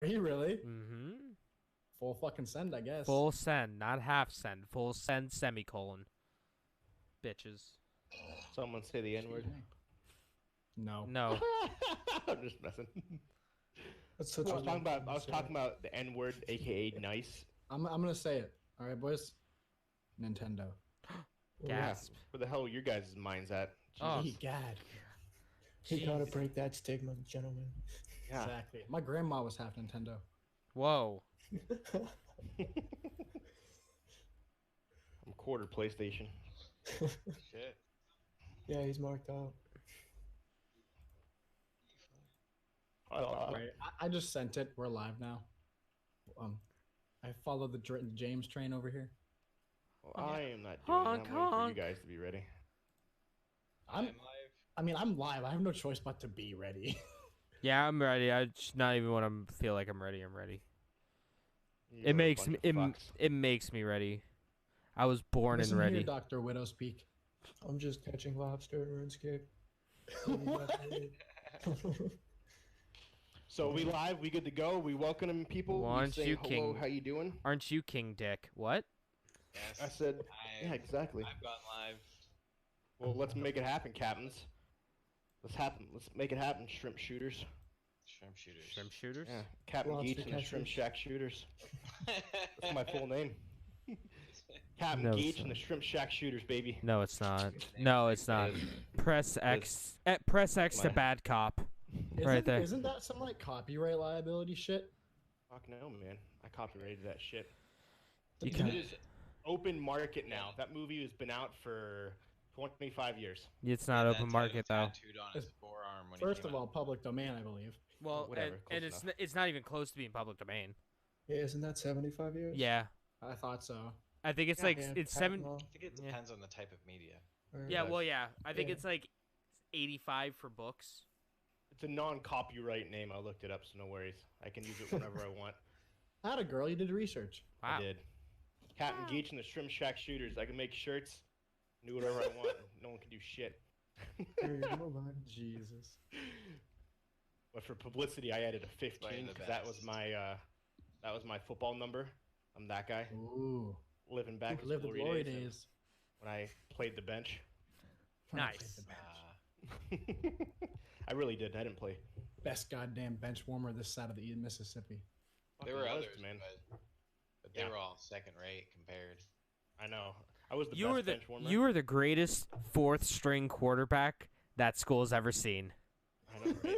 Are you really? Mm-hmm. Full fucking send, I guess. Full send, not half send. Full send, semicolon. Bitches. Someone say the N Excuse word. me. No. No. I'm just messing. That's such I a was talking weird about thing I to was say. talking about the N word, aka nice. I'm gonna say it. All right, boys. Nintendo. Yeah. Gasp. Where the hell are your guys' minds at? Oh, Gee, God. You gotta jeez. break that stigma, gentlemen. Yeah. Exactly. My grandma was half Nintendo. Whoa. I'm quarter PlayStation. Shit. Yeah, he's marked out. Right. I just sent it. We're live now. I followed the James train over here. Well, I am not doing Honk, that. I'm waiting for you honk. guys to be ready. I'm. live. I mean, I'm live. I have no choice but to be ready. Yeah, I'm ready. I just not even when I'm feel like I'm ready. I'm ready. You're It a makes bunch me of fucks. it makes me ready. I was born Listen and ready. here, Doctor Widow's Peak. I'm just catching lobster in RuneScape. What do you got for me? So we live, we good to go. We welcome people. Why We aren't say you hello. king? How you doing? Aren't you King Dick? What? Yes. I said, yeah, I, exactly. I've gone live. Well, let's make it happen, captains. Let's happen. Let's make it happen, shrimp shooters. Shrimp shooters. Shrimp shooters? Yeah, Captain Lobster Geach and the Shrimp catchers. Shack Shooters. That's my full name. Captain No, it's Geach and the not. Shrimp Shack Shooters, baby. No, it's not. No, it's not. It is. Press X. Press X to My- bad cop. Isn't, Right there. Isn't that some like copyright liability shit? Fuck no, man. I copyrighted that shit. You It can. is open market now. That movie has been out for 25 years. It's not That open had market though. tattooed on his forearm when First he came of all, out. public domain, I believe. Well, Whatever, and close it's not even close to being public domain. Yeah, isn't that 75 years? Yeah, I thought so. I think it's Yeah, like Yeah, it's patent 7. law. I think it Yeah. depends on the type of media. Yeah, does. well, yeah. I think Yeah. it's like 85 for books. It's a non-copyright name. I looked it up, so no worries. I can use it whenever I want. Had a girl, you did research. Wow. I did. Captain Geach and the Shrimp Shack Shooters. I can make shirts, do whatever I want. No one can do shit. There you go, bud. Jesus. But for publicity, I added a 15 Playing the because that was my football number. I'm that guy, Ooh. living back Live his the glory days days. when I played the bench. When I played Nice. the bench. I really did. I didn't play. Best goddamn bench warmer this side of the Mississippi. There were Fucking was, others, man. but they Yeah. were all second rate compared. I know. I was the You best were the bench warmer. you were the greatest fourth string quarterback that school's ever seen. I know, right?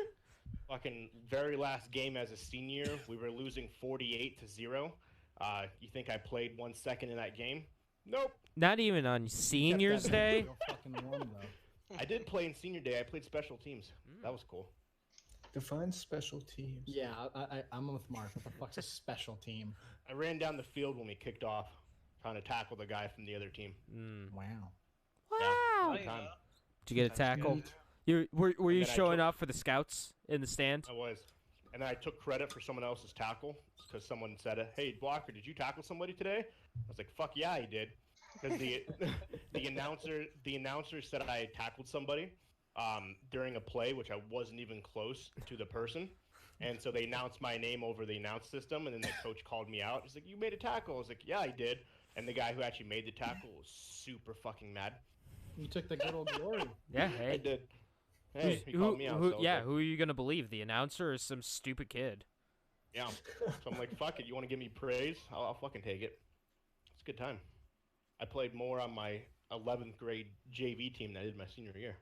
Fucking very last game as a senior, we were losing 48-0. You think I played 1 second in that game? Nope. Not even on seniors that- day. Real fucking warm though. I did play in senior day. I played special teams. That was cool. Define special teams. Yeah, I'm with Mark. What the fuck's a special team? I ran down the field when we kicked off, trying to tackle the guy from the other team. Mm. Wow. Wow. Good time. Did you get a tackle? Good. You were you then I showing took- up for the scouts in the stand? I was. And then I took credit for someone else's tackle because someone said, "Hey, blocker, did you tackle somebody today?" I was like, "Fuck yeah, I did." Because the announcer said I tackled somebody during a play, which I wasn't even close to the person. And so they announced my name over the announce system, and then the coach called me out. He's like, "You made a tackle." I was like, "Yeah, I did." And the guy who actually made the tackle was super fucking mad. You took the good old glory. Yeah. I Hey. did. Hey, he Who, called me out. so I was yeah. like, Who are you gonna believe? The announcer or some stupid kid? Yeah. So I'm like, fuck it. You want to give me praise? I'll fucking take it. It's a good time. I played more on my 11th grade JV team than I did my senior year.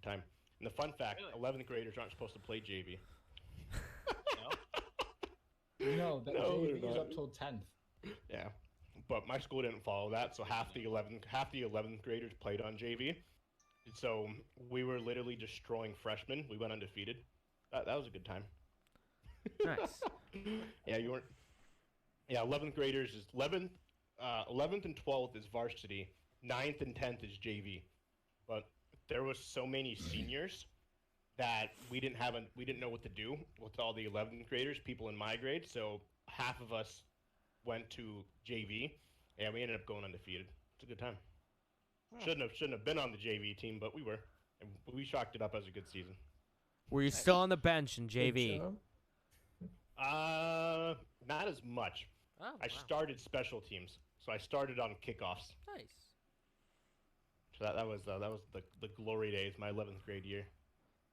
Good time. And the fun fact, Really? 11th graders aren't supposed to play JV. No? No, that No, JV they're is not. up till 10th. Yeah. But my school didn't follow that, so half the 11th graders played on JV. So we were literally destroying freshmen. We went undefeated. That was a good time. Nice. Yeah, you weren't. Yeah, 11th graders is 11th and 12th is varsity. 9th and 10th is JV. But there was so many seniors that we didn't know what to do with all the 11th graders, people in my grade. So half of us went to JV, and we ended up going undefeated. It's a good time. Shouldn't have been on the JV team, but we were, and we chalked it up as a good season. Were you still on the bench in Good JV? job. Not as much. Oh, I started special teams, so I started on kickoffs. Nice. So that was the glory days, my 11th grade year.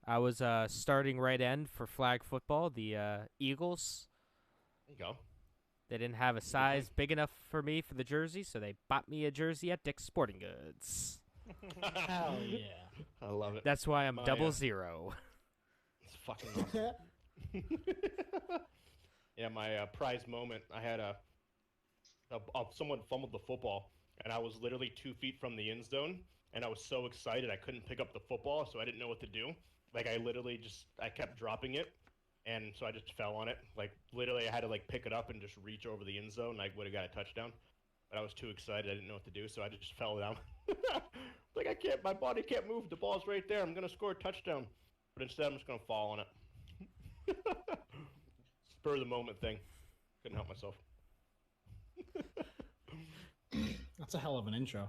I was starting right end for flag football, the Eagles. There you go. They didn't have a Good size big enough for me for the jersey, so they bought me a jersey at Dick's Sporting Goods. Hell yeah. I love it. That's why I'm My, 00. It's fucking awesome. Yeah, my prize moment. I had someone fumbled the football, and I was literally 2 feet from the end zone, and I was so excited I couldn't pick up the football, so I didn't know what to do. Like I kept dropping it, and so I just fell on it. Like literally, I had to like pick it up and just reach over the end zone, and I would have got a touchdown. But I was too excited, I didn't know what to do, so I just fell down. Like my body can't move. The ball's right there. I'm gonna score a touchdown, but instead I'm just gonna fall on it. Spur of the moment thing. Couldn't help myself. That's a hell of an intro.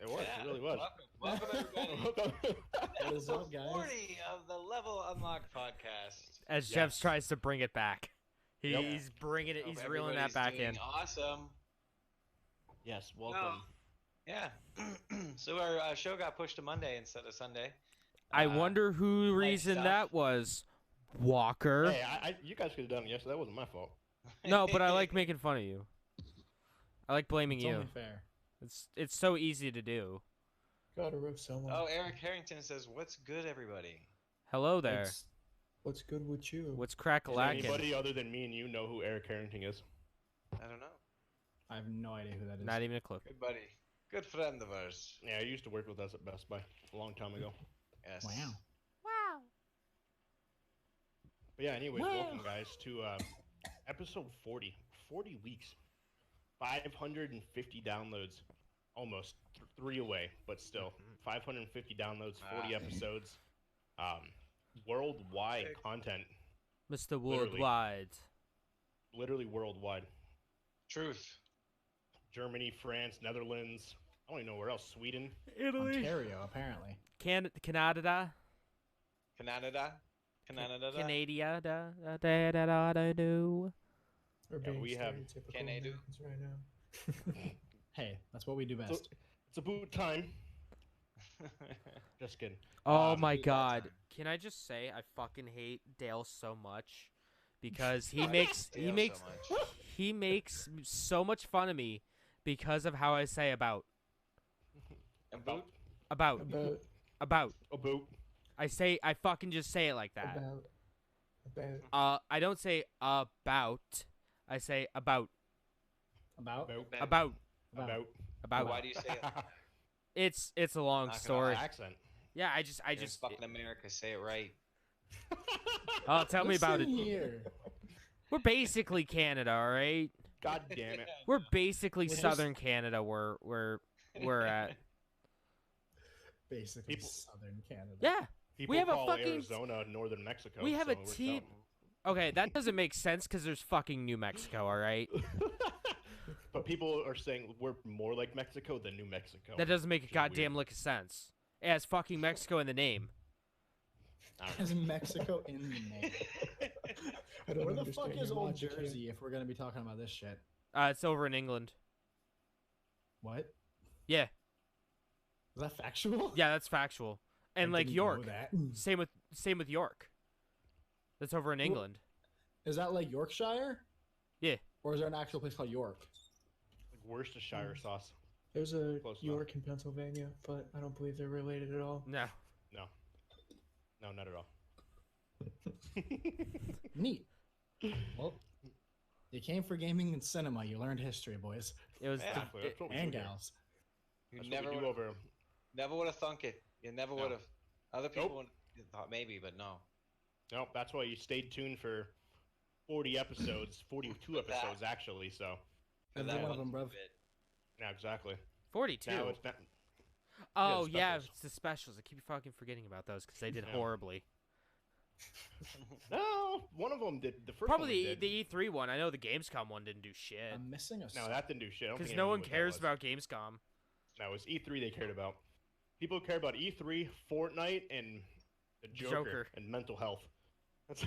It was. It really was. Welcome everybody. What is up, guys? 40 of the Level Unlocked podcast. As Yes. Jeff tries to bring it back. Yep. He's bringing it. Hope He's reeling that everybody's back doing in. Awesome. Yes. Welcome. Yeah. So our show got pushed to Monday instead of Sunday. I wonder who light reason stuff. that was. Walker. Hey, you guys could have done it yesterday. That wasn't my fault. No, but I like making fun of you. I like blaming It's you. only fair. It's so easy to do. Gotta roast someone. Oh, Eric Harrington says, "What's good, everybody?" Hello there. What's good with you? What's Does crack-a-lackin'? anybody other than me and you know who Eric Harrington is? I don't know. I have no idea who that is. Not even a clue. Good buddy. Good friend of ours. Yeah, he used to work with us at Best Buy a long time ago. Yes. Wow. But yeah, anyways, Wow. welcome guys to episode 40. 40 weeks. 550 downloads. Almost 3 away, but still. 550 downloads, 40 episodes. Worldwide Sick. content. Mr. Literally. Worldwide. Literally worldwide. Truth. Germany, France, Netherlands. I don't even know where else. Sweden. Italy. Ontario, apparently. Canada. Canada. Canada. We're Yeah, being we have- stereotypical Can I do? Americans right now. Hey, that's what we do best. It's about time. Just kidding. Oh Um, my do that god. time. Can I just say I fucking hate Dale so much because he I makes hate he Dale makes so much. he makes so much fun of me because of how I say about About. about About, about. About. I fucking just say it like that. about. I don't say about. I say about About? about About. about. Why do you say it? It's a long Not gonna story. Accent. Yeah, I just You're in fucking America. Say it right. oh, tell me about it. Listen here. We're basically Canada, all right? God damn it. We're basically We're just- southern Canada. We're at. Basically, People- southern Canada. Yeah. People have a call fucking- Arizona northern Mexico. we have so a it works team- out. Okay, that doesn't make sense because there's fucking New Mexico, all right? But people are saying we're more like Mexico than New Mexico. That doesn't make a Which is goddamn weird. lick of sense. It has fucking Mexico in the name. I don't know. Has Mexico in the name. I don't Where the understand fuck is your Old logic here. Jersey if we're gonna be talking about this shit? It's over in England. What? Yeah, Is that factual? yeah, that's factual. And I like didn't know York, that. same with York. That's over in England. Is that like Yorkshire? Yeah. Or is there an actual place called York? Like Worcestershire sauce. There's a Close enough. York in Pennsylvania, but I don't believe they're related at all. No. No, not at all. Neat. Well, you came for gaming and cinema. You learned history, boys It was Yeah. Exactly. That's what we and do here. gals. You That's never what we do would over. never would have thunk it. You never No. would have. Other people Nope. would thought maybe, but no. No, that's why you stayed tuned for 40 episodes, 42 With that. episodes actually. So Every That one of one's them, bruv. a bit- yeah, exactly. 42. Now it's not. Oh the yeah, specials. it's the specials. I keep fucking forgetting about those because they did Yeah. horribly. No, one of them did. The first Probably one the did. E3 one. I know the Gamescom one didn't do shit I'm missing a. No, that didn't do shit. I don't because think no anyone one knew what that cares was. about Gamescom. No, it was E3 they cared about. People care about E3, Fortnite, and the Joker, Joker. and mental health. That's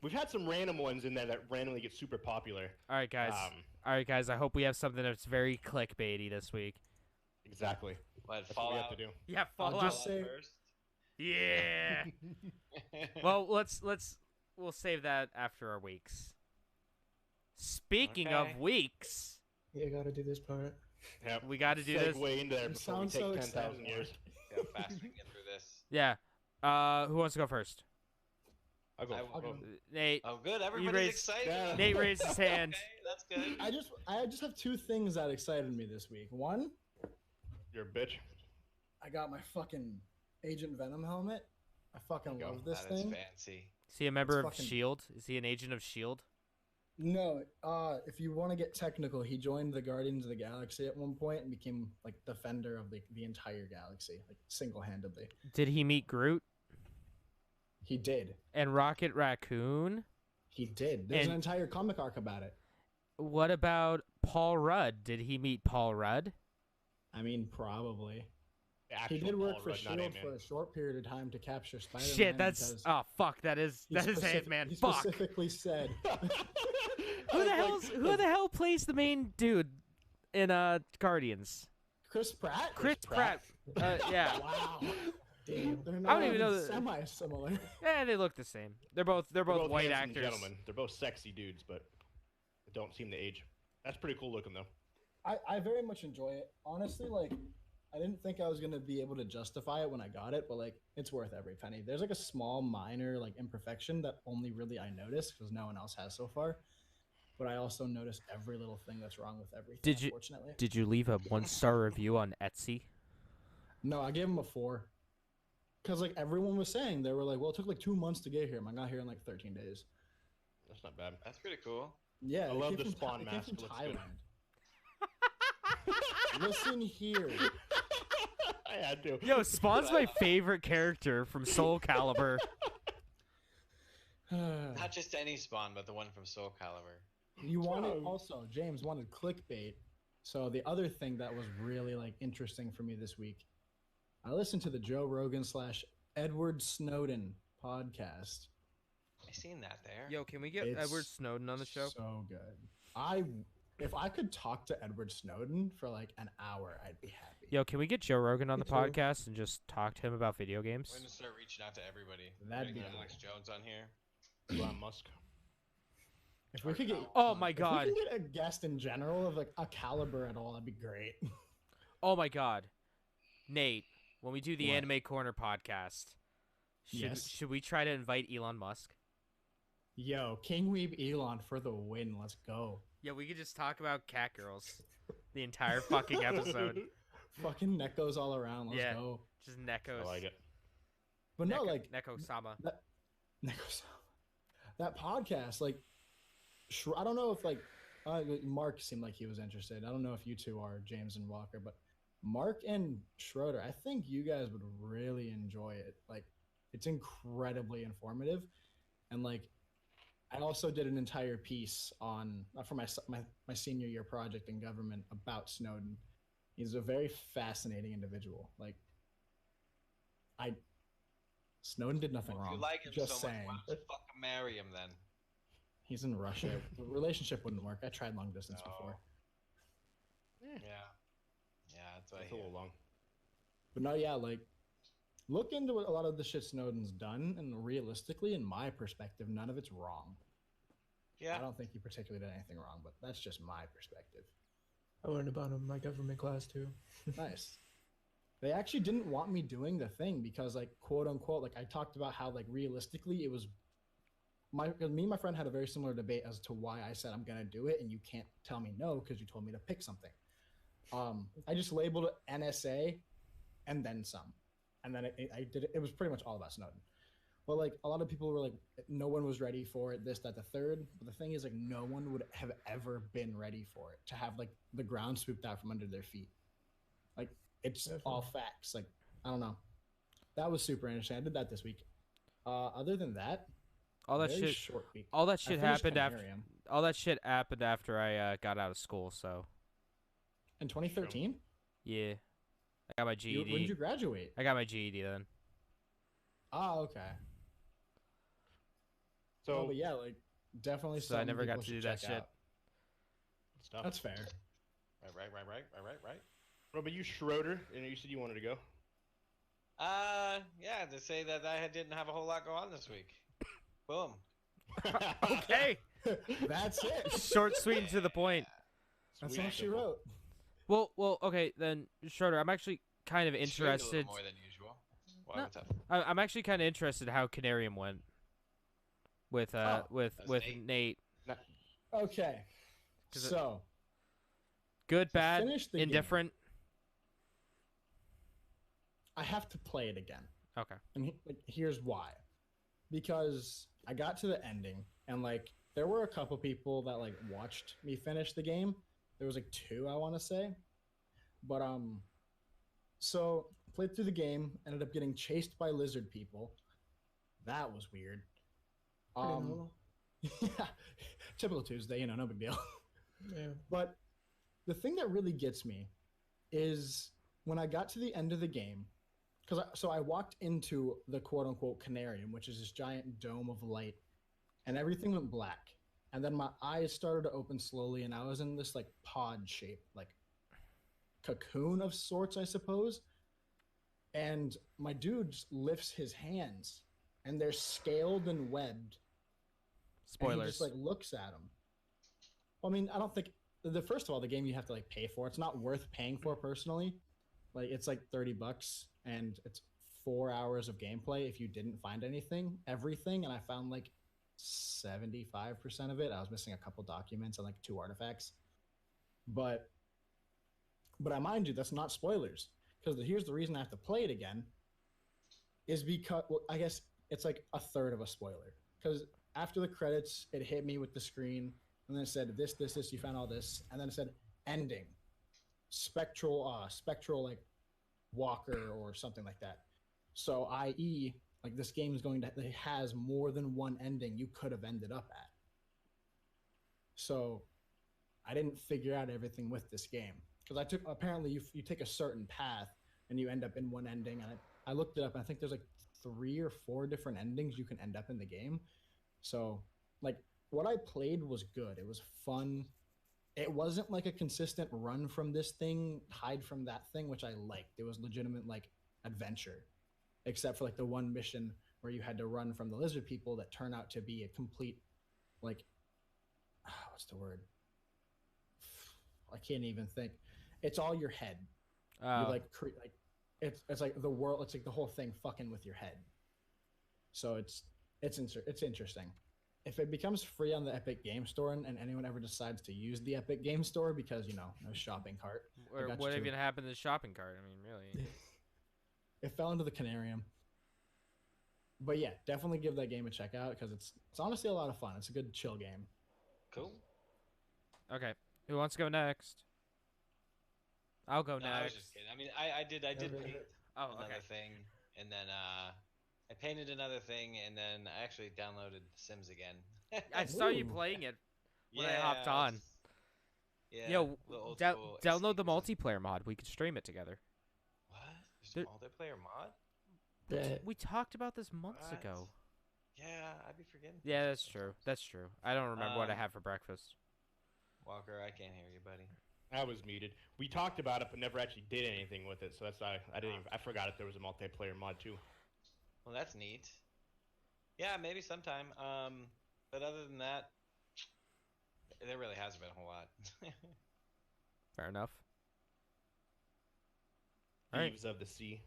we've had some random ones in there that randomly get super popular. All right, guys. All right, guys. I hope we have something that's very clickbaity this week. Exactly. What, That's what we have Fallout? to do. Yeah, I'll Fallout. just say- first? Yeah. Well, we'll save that after our weeks. Speaking of Okay. weeks, Yeah, gotta do this part. Yep. we got to do this. Segue into there You before we sound take so 10,000 excited. years. See how fast we can get through this. Yeah. Who wants to go first? I'll go. I'll go. Nate. Oh, good. Everybody's raised- excited. Yeah. Nate raised his hand. Okay, that's good. I just have two things that excited me this week. One, You're a bitch. I got my fucking Agent Venom helmet. I fucking Go. love this That is thing. fancy. Is he a member It's of fucking- Shield? Is he an agent of Shield? No, if you want to get technical, he joined the Guardians of the Galaxy at one point and became like defender of the entire galaxy, like single-handedly. Did he meet Groot He did. and Rocket Raccoon? He did. There's And- an entire comic arc about it. What about Paul Rudd? Did he meet Paul Rudd? I mean, probably. The He actual did work Paul for Rudd, not Shield Ant-Man. for a short period of time to capture Spider-Man. Shit, that's because oh fuck, that is he Ant-Man. He Fuck. specifically said, Who the hell plays the main dude in Guardians? Chris Pratt. Chris Pratt. Yeah. Wow. Damn. They're I not don't even know that- semi-similar. Yeah, they look the same. They're both white handsome actors. Gentlemen. They're both sexy dudes, but don't seem to age. That's pretty cool looking though. I very much enjoy it. Honestly, like, I didn't think I was gonna be able to justify it when I got it, but like, it's worth every penny. There's like a small, minor like imperfection that only really I noticed because no one else has so far. But I also noticed every little thing that's wrong with everything. Did you- Unfortunately, Did you leave a 1-star review on Etsy? no, I gave him a 4. Because like everyone was saying, they were like, "Well, it took like 2 months to get here. I got here in like 13 days." That's not bad. That's pretty cool. Yeah, I it love came the from Spawn it came mask. from Looks good. Thailand. Listen here. I had to. Yo, Spawn's my favorite character from Soul Calibur. Not just any Spawn, but the one from Soul Calibur. You wanted also James wanted clickbait. So the other thing that was really like interesting for me this week, I listened to the Joe Rogan / Edward Snowden podcast. I seen that there. Yo, can we get It's Edward Snowden on the show? So good. If I could talk to Edward Snowden for like an hour, I'd be happy. Yo, can we get Joe Rogan on the Me too. podcast and just talk to him about video We're games? gonna start reaching out to everybody. That'd Getting be Alex Jones on here. Elon Musk. If we could get Oh my god. if we could get a guest in general of like a caliber at all, that'd be great. Oh my god. Nate, when we do the What? Anime Corner podcast, Yes. should we try to invite Elon Musk? Yo, King Weeb Elon for the win. Let's go. Yeah, we could just talk about cat girls the entire fucking episode. Fucking Nekos all around. Let's Yeah. go. Just Nekos. I like it. But no, like Neko Sama. Nekos. That podcast, like, I don't know if like Mark seemed like he was interested. I don't know if you two are, James and Walker, but Mark and Schroeder, I think you guys would really enjoy it. Like, it's incredibly informative, and like, I also did an entire piece on for my senior year project in government about Snowden. He's a very fascinating individual. Like, Snowden did nothing Well, if wrong. you like him Just so saying. much, why don't you fucking marry him then? He's in Russia. The relationship wouldn't work. I tried long distance No. before. Yeah. Yeah, that's what I It's a hear. little long. But no, yeah, like, look into a lot of the shit Snowden's done, and realistically, in my perspective, none of it's wrong. Yeah. I don't think he particularly did anything wrong, but that's just my perspective. I learned about him in my government class too. Nice. They actually didn't want me doing the thing because, like, quote unquote, like, I talked about how, like, realistically, it was me and my friend had a very similar debate as to why I said I'm gonna do it, and you can't tell me no because you told me to pick something. I just labeled it NSA and then some, and then I did it. It was pretty much all about Snowden. But like a lot of people were like, no one was ready for it, this, that, the third. But the thing is, like, no one would have ever been ready for it to have like the ground swooped out from under their feet. Like, it's all facts. Like, I don't know. That was super interesting. I did that this week. Other than that, All that very shit. short week. All that I shit finished happened after. Chimerium. All that shit happened after I got out of school. So In 2013? yeah, I got my When GED. did you graduate? I got my GED then. Ah, okay. So but yeah, like definitely. So I something never got people to do should that check shit. out. stuff. That's fair. Right. What about you, Schroeder? And you said you wanted to go. Yeah, to say that I didn't have a whole lot go on this week. Boom. Okay. That's it. Short, sweet, and to the point. That's Sweet all and she simple. wrote. Well, okay then, Schroeder. I'm actually kind of Streamed a little interested. more than usual. Why? No. What's up? I'm actually kind of interested how Canarium went with with That's Nate. Okay. 'Cause So Good, to bad, finish the game, indifferent. I have to play it again. Okay. And here's why. Because I got to the ending and like there were a couple people that like watched me finish the game. There was like 2, I want to say. But so played through the game, ended up getting chased by lizard people. That was weird. Pretty normal. Yeah, typical Tuesday, no big deal. Yeah. But the thing that really gets me is when I got to the end of the game, because I walked into the quote unquote Canarium, which is this giant dome of light, and everything went black. And then my eyes started to open slowly, and I was in this like pod shape, like cocoon of sorts, I suppose. And my dude just lifts his hands, and they're scaled and webbed. And he Spoilers. just like looks at him. Well, I mean, I don't think first of all, the game you have to like pay for. It's not worth paying for personally. Like it's like $30 and it's 4 hours of gameplay if you didn't find everything, and I found like 75% of it. I was missing a couple documents and like 2 artifacts. But I mind you, that's not spoilers. Because here's the reason I have to play it again is because, well, I guess it's like a third of a spoiler. Because after the credits, it hit me with the screen, and then it said this, you found all this, and then it said ending, spectral like walker or something like that. So, i.e., like this game is it has more than one ending you could have ended up at. So, I didn't figure out everything with this game because apparently you take a certain path and you end up in one ending, and I looked it up and I think there's like 3 or 4 different endings you can end up in the game. So like what I played was good. It was fun. It wasn't like a consistent run from this thing, hide from that thing, which I liked. It was legitimate like adventure, except for like the one mission where you had to run from the lizard people that turn out to be a complete like what's the word? I can't even think. It's all your head. You like it's like the world. It's like the whole thing fucking with your head. So it's interesting. If it becomes free on the Epic Game Store and anyone ever decides to use the Epic Game Store because no shopping cart, Or what even happened to the shopping cart? I mean, really. It fell into the Canarium. But yeah, definitely give that game a check out because it's honestly a lot of fun. It's a good chill game. Cool. Okay. Who wants to go next? I'll go No, I was next. just kidding. I mean, I did paint Oh, another okay. thing, and then I painted another thing, and then I actually downloaded Sims again. I saw you Ooh. playing it. when I Yeah, hopped on. just- Yeah. Yo, little old download school the escapism. multiplayer mod. We could stream it together. What? There's There- a multiplayer mod? Bet. We talked about this months What? ago. Yeah, I'd be forgetting. Yeah, things that's true. sometimes. That's true. I don't remember what I Um, had for breakfast. Walker, I can't hear you, buddy. I was muted. We talked about it, but never actually did anything with it. So that's why I forgot if there was a multiplayer mod too. Well, that's neat. Yeah, maybe sometime. But other than that, there really hasn't been a whole lot. Fair enough. All right. Thieves of the Sea.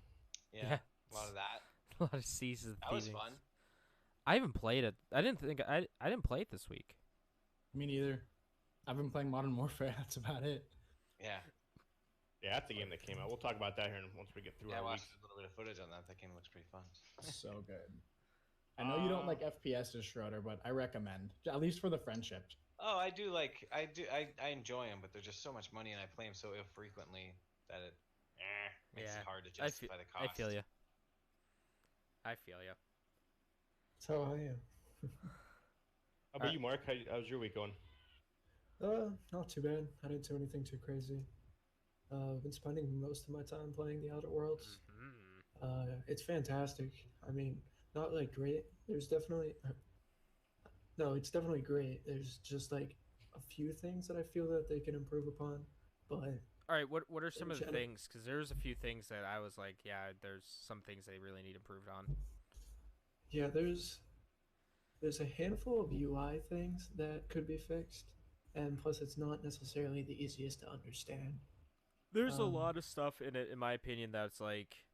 Yeah, a lot of that. A lot of seasons. That was fun. I haven't played it. I didn't play it this week. Me neither. I've been playing Modern Warfare. That's about it. Yeah. Yeah, that's the game that came out. We'll talk about that here once we get through Yeah, I our watched week. a little bit of footage on that. That game looks pretty fun. So good. I know you don't like FPSs, Schroeder, but I recommend, at least for the friendship. Oh, I enjoy them, but there's just so much money, and I play them so infrequently that it makes Yeah, it hard to I justify the cost. I feel you. I feel you. That's how I am. How about you, Mark? How's your week going? Not too bad. I didn't do anything too crazy. I've been spending most of my time playing The Outer Worlds. Mhm. It's fantastic. I mean, not like great. There's definitely No, it's definitely great. There's just like a few things that I feel that they can improve upon, but All right, what are some in of the general, things? Because there's a few things that I was like, yeah, there's some things they really need improved on. yeah, there's a handful of UI things that could be fixed, and plus it's not necessarily the easiest to understand. There's a Um, lot of stuff in it, in my opinion, that's like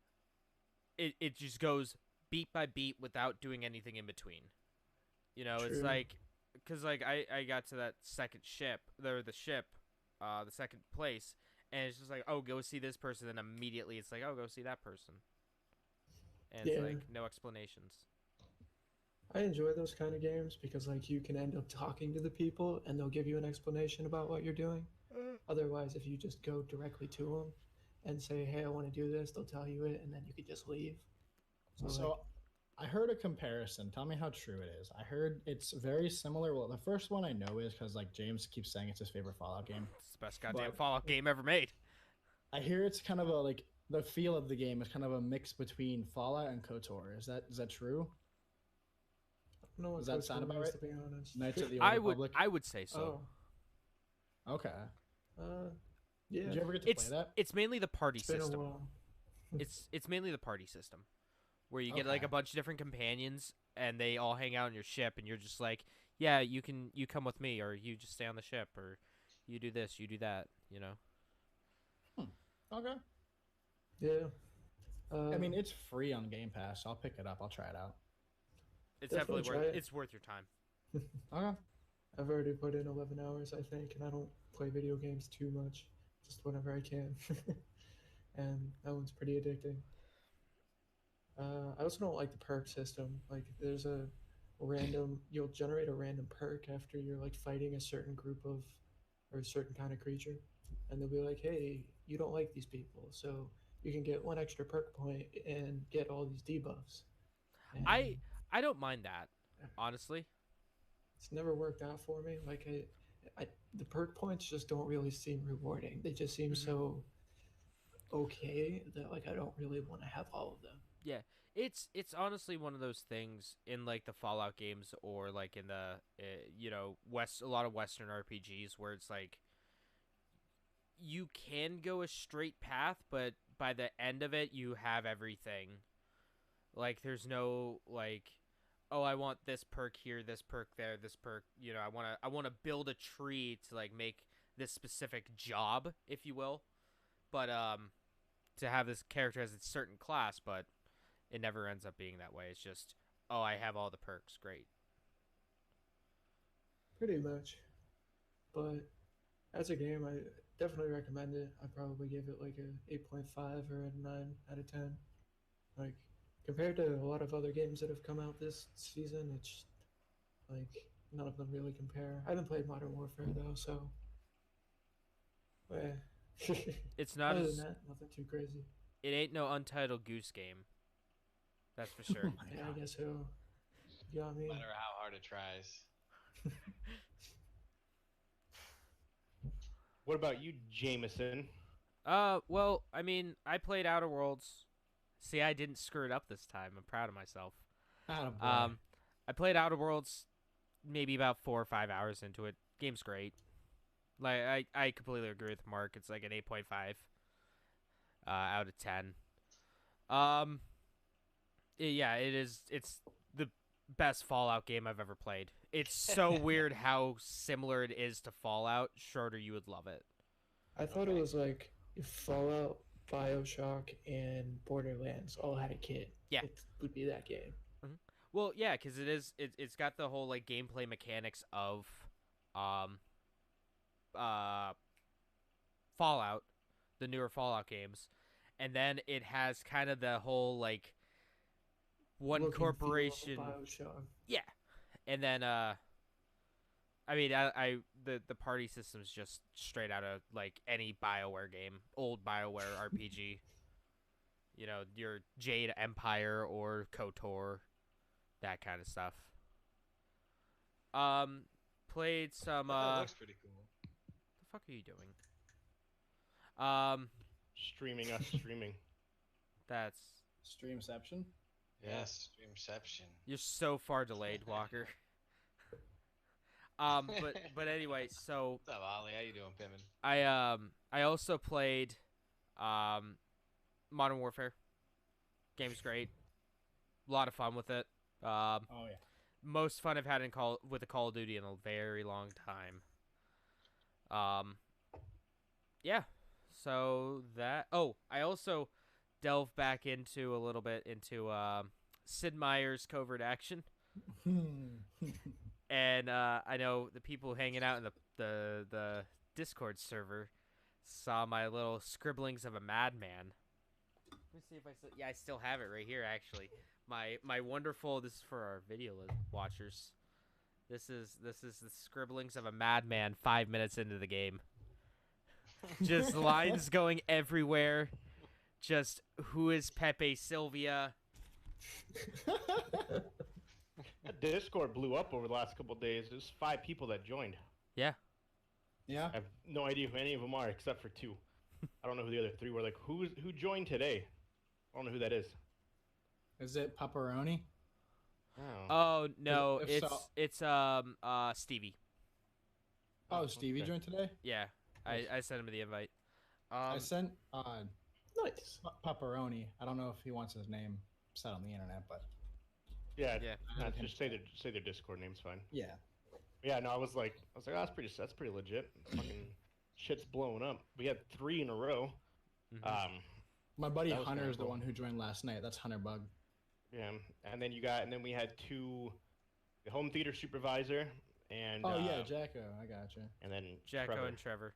it just goes beat by beat without doing anything in between. You know, it's True. like because like I got to that second ship, the ship, the second place, and it's just like, oh, go see this person, then immediately it's like, oh, go see that person, and it's Yeah, like no explanations. I enjoy those kind of games because like you can end up talking to the people and they'll give you an explanation about what you're doing. Otherwise, if you just go directly to them and say, "Hey, I want to do this," they'll tell you it, and then you could just leave. So like, So I heard a comparison. Tell me how true it is. I heard it's very similar. Well, the first one I know is because like James keeps saying it's his favorite Fallout game. It's the best goddamn But Fallout game ever made. I hear it's kind of a like the feel of the game is kind of a mix between Fallout and KOTOR. Is that true? I don't know what Does that sound KOTOR about is, right? to be honest. Knights of the Old Republic. I would say so. Okay. Yeah, Did you ever get to It's play that? it's mainly the party it's been a system. while. It's mainly the party system, where you get like Okay. a bunch of different companions, and they all hang out on your ship, and you're just like, yeah, you come with me, or you just stay on the ship, or you do this, you do that, you know. Okay. Yeah. I mean, it's free on Game Pass. So I'll pick it up. I'll try it out. It's Definitely definitely try worth it. it's worth your time. Okay. I've already put in 11 hours, I think, and I don't play video games too much, just whenever I can. And that one's pretty addicting. I also don't like the perk system. Like, there's a you'll generate a random perk after you're like fighting a certain group of, or a certain kind of creature, and they'll be like, hey, you don't like these people, so you can get one extra perk point and get all these debuffs. And I don't mind that, honestly. it's never worked out for me. Like, the perk points just don't really seem rewarding. They just seem Mhm. so okay that like I don't really want to have all of them. Yeah, it's honestly one of those things in like the Fallout games, or like in the you know, a lot of Western RPGs, where it's like you can go a straight path, but by the end of it you have everything. Like there's no like, oh, I want this perk here, this perk there, this perk, you know, I want to build a tree to like make this specific job, if you will. But to have this character as a certain class, but it never ends up being that way. It's just, oh, I have all the perks. Great. Pretty much. But as a game, I definitely recommend it. I probably give it like a 8.5 or a 9 out of 10. Like, compared to a lot of other games that have come out this season, it's like none of them really compare. I haven't played Modern Warfare though, so eh. It's not Other as than that, nothing too crazy. it ain't no Untitled Goose Game. That's for Oh sure. my Yeah, I God. guess so. You know what I No mean? matter how hard it tries. What about you, Jameson? Well, I mean, I played Outer Worlds. See, I didn't screw it up this time. I'm proud of myself. Attaboy. I played Outer Worlds maybe about 4 or 5 hours into it. Game's great. Like I completely agree with Mark. It's like an 8.5 out of 10. Yeah, it is. It's the best Fallout game I've ever played. It's so weird how similar it is to Fallout. Shorter, you would love it. I thought it was like if Fallout, Bioshock, and Borderlands all had a kid. Yeah. It would be that game. Well, yeah, because it is. It's got the whole like gameplay mechanics of, Fallout, the newer Fallout games, and then it has kind of the whole like one Look and feel of a corporation. Bioshock. Yeah, and then I mean, the party system's just straight out of like any BioWare game, old BioWare RPG. You know, your Jade Empire or KOTOR, that kind of stuff. Played some. That The looks pretty cool. fuck are you doing? Streaming us, streaming. That's Streamception. Yes, Dreamception. you're so far delayed, Walker. But anyway, so What's up, Ollie? How you doing, Pimmon? I also played Modern Warfare. Game's great. A lot of fun with it. Oh yeah. Most fun I've had with a Call of Duty in a very long time. Yeah. So that. Oh, I also delved back into a little bit into Sid Meier's Covert Action, and I know the people hanging out in the Discord server saw my little scribblings of a madman. Let me see if I still. Yeah, I still have it right here. Actually, my wonderful. This is for our video watchers. This is the scribblings of a madman 5 minutes into the game. Just lines going everywhere. Just who is Pepe Sylvia? That Discord blew up over the last couple of days. There's 5 people that joined. Yeah. Yeah. I have no idea who any of them are except for 2. I don't know who the other 3 were. Like, who joined today? I don't know who that is. Is it Pepperoni? Oh. Oh no, If so- it's Stevie. Oh, Stevie okay. joined today. Yeah, I sent him the invite. I sent Nice. Pepperoni. I don't know if he wants his name said on the internet, but Yeah. Yeah. Just say their Discord name's fine. yeah. Yeah. No, I was like, oh, that's pretty legit. Fucking shit's blowing up. We had 3 in a row. Mhm. My buddy That was Hunter kinda is the cool. one who joined last night. That's Hunter Bug. Yeah. And then we had 2, the home theater supervisor and Oh yeah, Jacko. I gotcha. and then Jacko Trevor. and Trevor.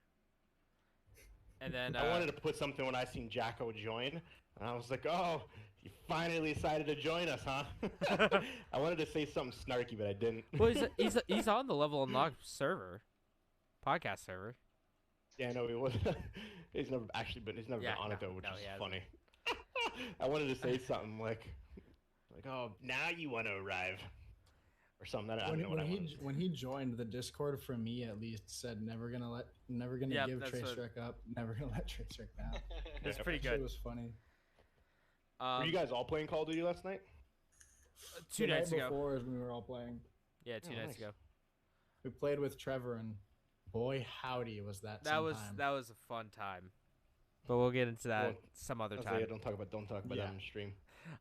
And then I wanted to put something when I seen Jacko join, and I was like, "Oh, you finally decided to join us, huh?" I wanted to say something snarky, but I didn't. well, he's on the Level Unlocked server, podcast server. Yeah, no, he was. He's never been Yeah, on it no, though, which no, is he hasn't. funny. I wanted to say something like, "Oh, now you want to arrive," or something. I don't know what I wanted. When he joined the Discord, for me at least, said never gonna Yeah, give that's Trace what- Rick up, never gonna let Trace Rick down. It's Yeah, pretty That shit good. was funny. Were you guys all playing Call of Duty last night? 2 The nights night ago. before is when we were all playing. Yeah, 2 Oh, nights nice. ago. We played with Trevor, and boy howdy was that. That was a fun time. But we'll get into that Well, some other I was time. like, don't talk about Yeah. that on the stream.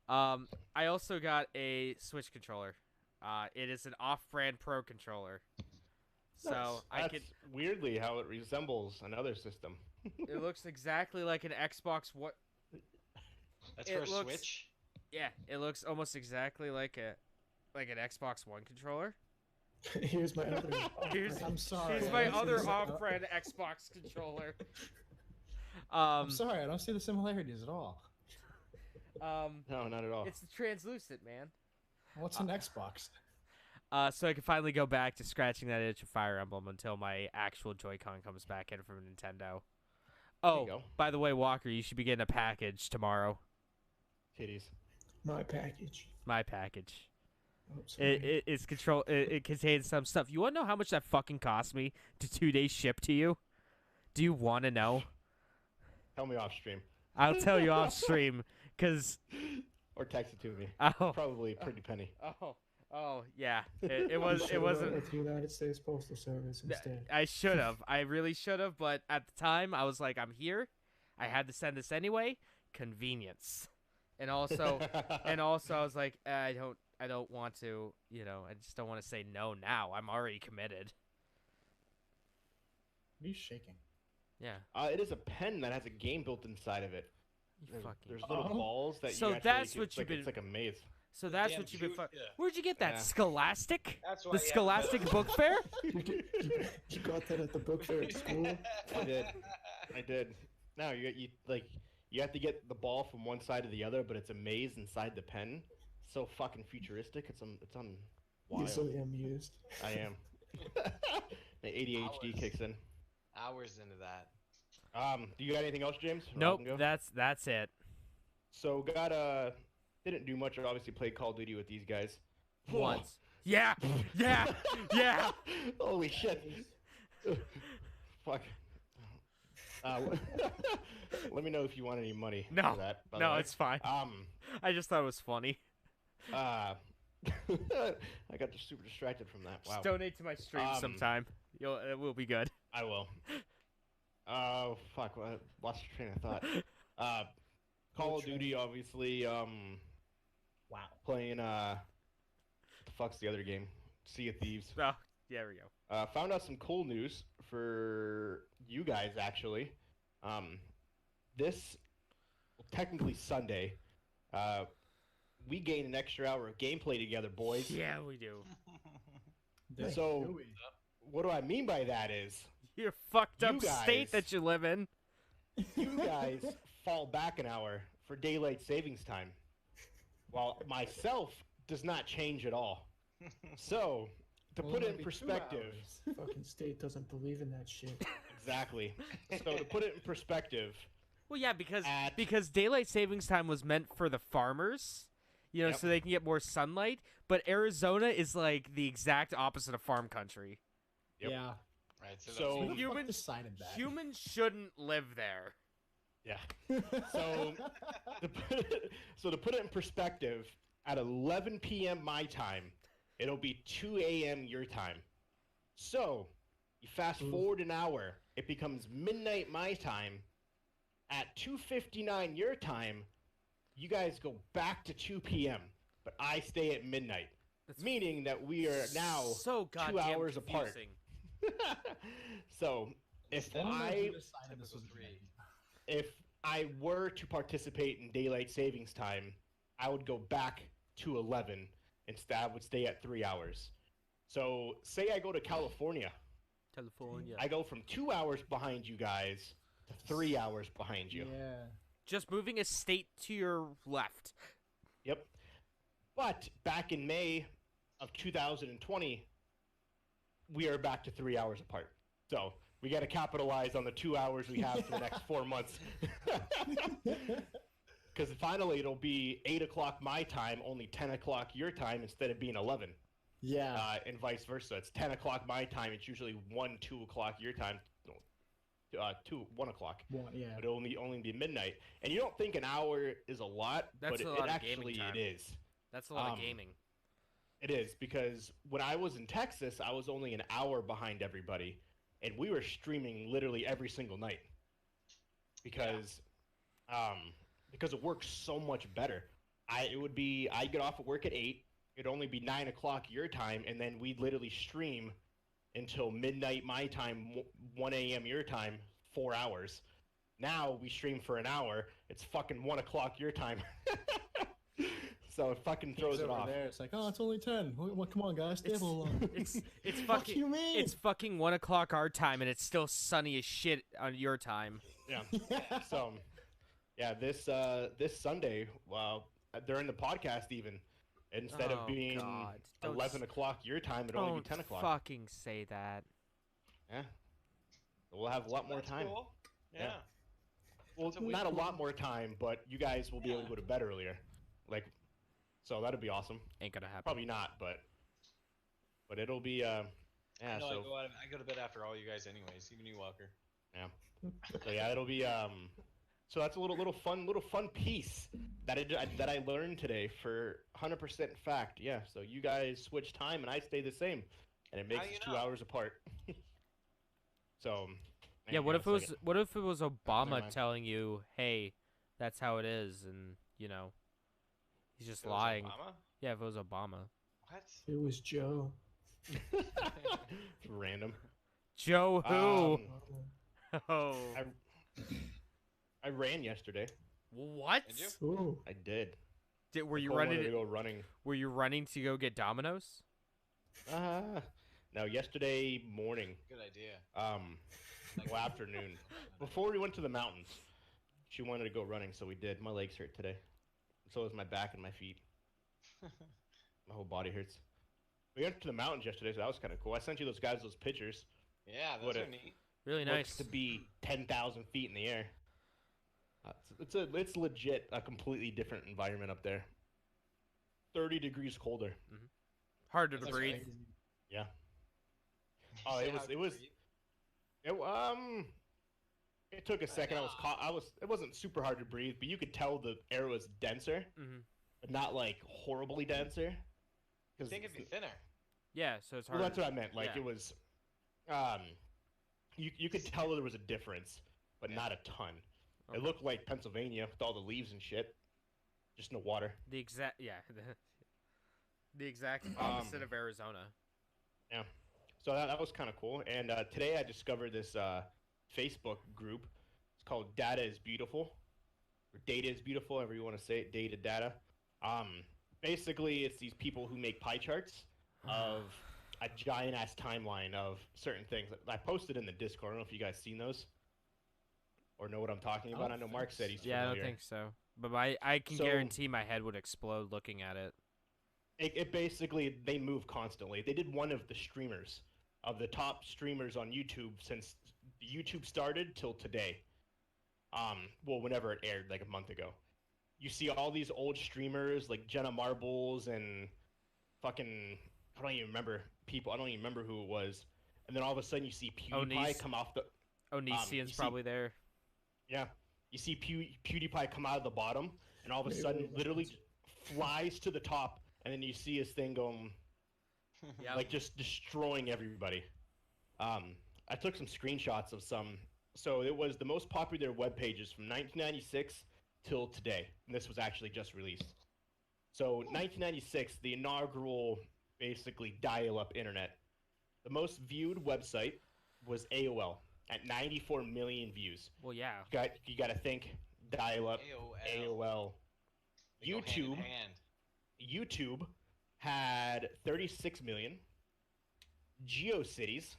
I also got a Switch controller. It is an off-brand Pro controller. So Nice. I That's could. weirdly how it resembles another system. It looks exactly like an Xbox. What? That's It for a looks- Switch. Yeah, it looks almost exactly like an Xbox One controller. Here's my other. Here's- I'm sorry. Here's I my don't see other the- off-brand Xbox controller. I'm sorry, I don't see the similarities at all. No, not at all. It's the translucent, man. What's an Xbox? So I can finally go back to scratching that itch of Fire Emblem until my actual Joy-Con comes back in from Nintendo. There Oh, you go. by the way, Walker, you should be getting a package tomorrow. Titties. My package. My package. Oh, sorry. It's control. It contains some stuff. You want to know how much that fucking cost me to 2 days ship to you? Do you want to know? Tell me off stream. I'll tell you off stream, cause Or text it to me. oh Probably pretty penny. oh yeah, it You was should've it went wasn't. with the United States Postal Service instead. I should have. I really should have. But at the time, I was like, I'm here. I had to send this anyway. Convenience, and also I was like, I don't want to. I just don't want to say no now. I'm already committed. What are you shaking? Yeah. It is a pen that has a game built inside of it. You There's, fucking. there's little Oh. balls that So you actually, that's what it's you've like, It's been- like a maze. So that's Damn what you've been. Jew- yeah. Where'd you get that? Yeah. Scholastic? That's why The you have Scholastic Book Fair? You got that at the book fair at school? I did. No, you have to get the ball from one side to the other, but it's a maze inside the pen. So fucking futuristic. It's on wild. Easily amused. I am. The ADHD Hours. kicks in. Hours into that. Do you got anything else, James? Or I Nope. can go? That's it. So didn't do much. I obviously played Call of Duty with these guys. Once. Yeah. Yeah. Yeah. Holy shit. Fuck. Let me know if you want any money No. for that. by the No, way. it's fine. I just thought it was funny. I got super distracted from that. Wow. Just donate to my stream sometime. It will be good. I will. Oh fuck! What? Lost your train of thought. Call of Duty, obviously. Wow. Playing. The fuck's the other game? Sea of Thieves. Oh, yeah, there we go. Found out some cool news for you guys actually. This technically Sunday. We gained an extra hour of gameplay together, boys. Yeah, we do. So, what do I mean by that is, Your fucked You up state guys- that you live in. you guys fall back an hour for daylight savings time, while myself does not change at all. So, to Well, put it it might in be 2 perspective, hours. Fucking state doesn't believe in that shit. exactly. So, to put it in perspective, Well, yeah, because At- daylight savings time was meant for the farmers, Yep. so they can get more sunlight. But Arizona is like the exact opposite of farm country. Yep. Yeah. Right. So, So- Who the fuck Humans- decided that? Humans shouldn't live there. yeah. So, to put it in perspective, at 11 p.m. my time, it'll be 2 a.m. your time. So, you fast forward an hour, it becomes midnight my time. At 2:59 your time, you guys go back to 2 p.m., but I stay at midnight, That's meaning that we are now so 2 goddamn hours apart. confusing. So, if I don't know I who decided this was Typical three. if I were to participate in daylight savings time, I would go back to 11. Instead, I would stay at 3 hours. So, say I go to California, California. I go from 2 hours behind you guys to 3 hours behind you. Yeah. Just moving a state to your left. Yep. But back in May of 2020, we are back to 3 hours apart. So we got to capitalize on the 2 hours we have for the next 4 months. Because finally it'll be 8 o'clock my time, only 10 o'clock your time instead of being 11. Yeah. And vice versa. It's 10 o'clock my time. It's usually 1, 2 o'clock your time. No, 1 o'clock. Yeah. But it'll only be midnight. And you don't think an hour is a lot, That's but a it lot of gaming actually time. it is. That's a lot of Um, gaming. It is, because when I was in Texas, I was only an hour behind everybody, and we were streaming literally every single night. Because it works so much better. I'd get off at work at 8, it'd only be 9 o'clock your time, and then we'd literally stream until midnight my time, 1 a.m. your time, 4 hours. Now we stream for an hour, it's fucking 1 o'clock your time. So it fucking throws He's it over off. there. It's like, oh, it's only 10. Well, come on, guys, stay a little longer. It's Fuck fucking you, mean? it's fucking 1 o'clock our time, and it's still sunny as shit on your time. Yeah. So, yeah, this Sunday, during the podcast, even instead Oh, of being God. Don't 11 o'clock your time, it'll only be 10 o'clock. fucking say that. Yeah. We'll have a lot more That's time. Cool. Yeah. Yeah. Well, That's a week. not a lot more time, but you guys will be able to go to bed earlier. Like, so that'd be awesome. Ain't gonna happen. Probably not, but it'll be yeah. I know, So I go to bed after all you guys, anyways. Even you, Walker. So yeah, it'll be so that's a little fun piece that I learned today for 100% fact. Yeah, so you guys switch time and I stay the same, and it makes How you us 2 know? hours apart. So Yeah, what if it was Never Obama mind. telling you, "Hey, that's how it is," and you know, he's just It was lying. Obama? Yeah, if it was Obama. What? It was Joe. random? Joe who? Oh. I ran yesterday. What? Did you? Ooh. I did. Were you Nicole running? wanted to go running? Were you running to go get Domino's? No, yesterday morning. Good idea. Well, afternoon. Before we went to the mountains, she wanted to go running, so we did. My legs hurt today. So is my back and my feet. My whole body hurts. We went to the mountains yesterday, so that was kind of cool. I sent you those guys those pictures. Yeah, those What are if- neat. Really Looks nice. to be 10,000 feet in the air. It's legit a completely different environment up there. 30 degrees colder. Harder to That's breathe. crazy. Yeah. Oh, Say it was how it was great. it took a second. I was caught. It wasn't super hard to breathe, but you could tell the air was denser, Mm-hmm. but not like horribly denser. I think it'd be thinner. Yeah, so it's well, hard. that's what I meant. Like yeah. it was, you could tell there was a difference, but Yeah. not a ton. Okay. It looked like Pennsylvania with all the leaves and shit, just no water. The exact the exact opposite of Arizona. So that was kind of cool. And today I discovered this Facebook group. It's called Data is Beautiful, or Data is Beautiful, however you want to say it. Data. Basically, it's these people who make pie charts of a giant ass timeline of certain things. I posted in the Discord. I don't know if you guys seen those or know what I'm talking about. I know Mark said he's Yeah, I familiar. don't think so. But I can So- guarantee my head would explode looking at it. It basically, they move constantly. They did one of the streamers, of the top streamers on YouTube since YouTube started till today. Well, whenever it aired, like a month ago. You see all these old streamers like Jenna Marbles and fucking, I don't even remember people. I don't even remember who it was. And then all of a sudden you see PewDiePie Onice. come off the, Onision's you see- probably there. yeah, you see PewDiePie come out of the bottom, and all of a Maybe sudden we'll literally watch flies to the top, and then you see his thing going. Yeah. Like just destroying everybody. I took some screenshots of some. So it was the most popular web pages from 1996 till today, and this was actually just released. So 1996, the inaugural, basically dial-up internet. The most viewed website was AOL at 94 million views. Well, yeah. You got to think dial-up, AOL. They go hand in YouTube. hand. YouTube had 36 million. GeoCities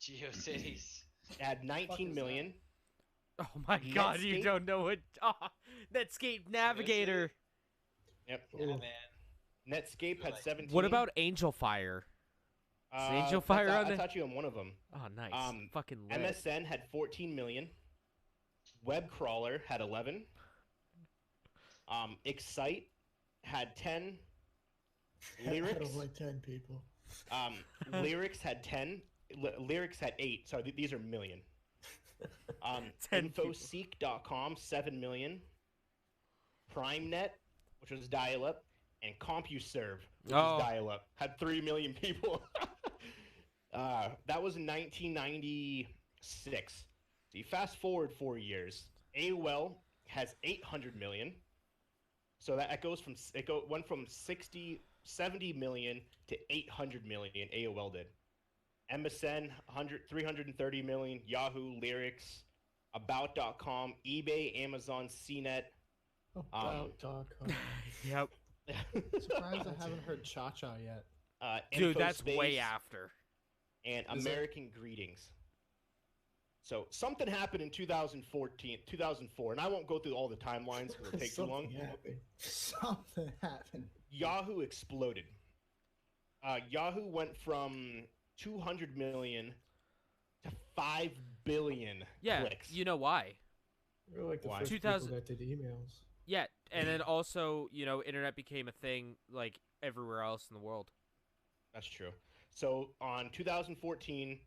GeoCities. had fuck 19 is million. Oh my god, you Netscape? don't know what Netscape Navigator. Yep. Yeah, Ooh. man. Netscape had Like- 17. What about Angel Fire? Angel that's Fire on that's there? actually on one of them. Oh, nice. Um, Fucking lit. MSN had 14 million. Webcrawler had 11. Excite had 10. I Lyrics, don't like 10 people. Lyrics had 10. Lyrics had 8. So these are million. 10 people. Infoseek.com 7 million. PrimeNet, which was dial-up, and CompuServe, which Oh. is dial-up, had 3 million people. That was in 1996. So you fast forward 4 years. AOL has 800 million. So that goes from went from 70 million to 800 million. AOL did. MSN 330 million. Yahoo, Lyrics, About.com, eBay, Amazon, CNET. About.com. Yep. Surprised I haven't heard Cha Cha yet. Dude, that's InfoSpace, way after. And Is it? American Greetings. So something happened in 2004, and I won't go through all the timelines because it'll take too long. Something happened. Something happened. Yahoo exploded. Yahoo went from 200 million to 5 billion Yeah, clicks. you know why? We're like the Why? first 2000 people that did emails. Yeah, and then also, internet became a thing like everywhere else in the world. That's true. So on 2014,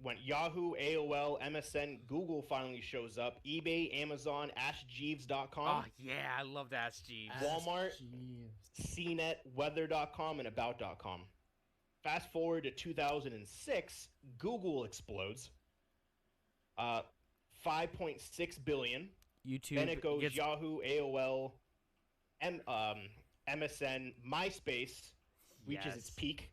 went Yahoo, AOL, MSN, Google finally shows up, eBay, Amazon, AskJeeves.com, Oh, yeah, I love to ask Jeeves. Walmart, Jeez. CNET, Weather.com, and About.com. Fast forward to 2006, Google explodes. 5.6 billion. YouTube Then it goes gets Yahoo, AOL, MSN, MySpace reaches its Yes. peak.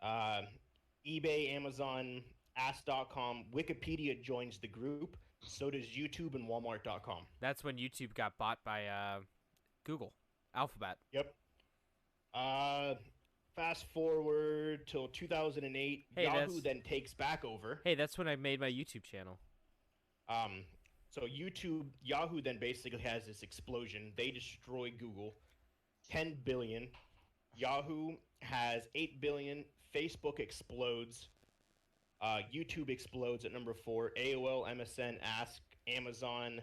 eBay, Amazon, Ask.com, Wikipedia joins the group. So does YouTube and Walmart.com. That's when YouTube got bought by Google, Alphabet. Yep. Fast forward till 2008. Hey, Yahoo that's- then takes back over. Hey, that's when I made my YouTube channel. So Yahoo then basically has this explosion. They destroy Google. 10 billion. Yahoo has 8 billion. Facebook explodes. YouTube explodes at number 4. AOL, MSN, Ask, Amazon,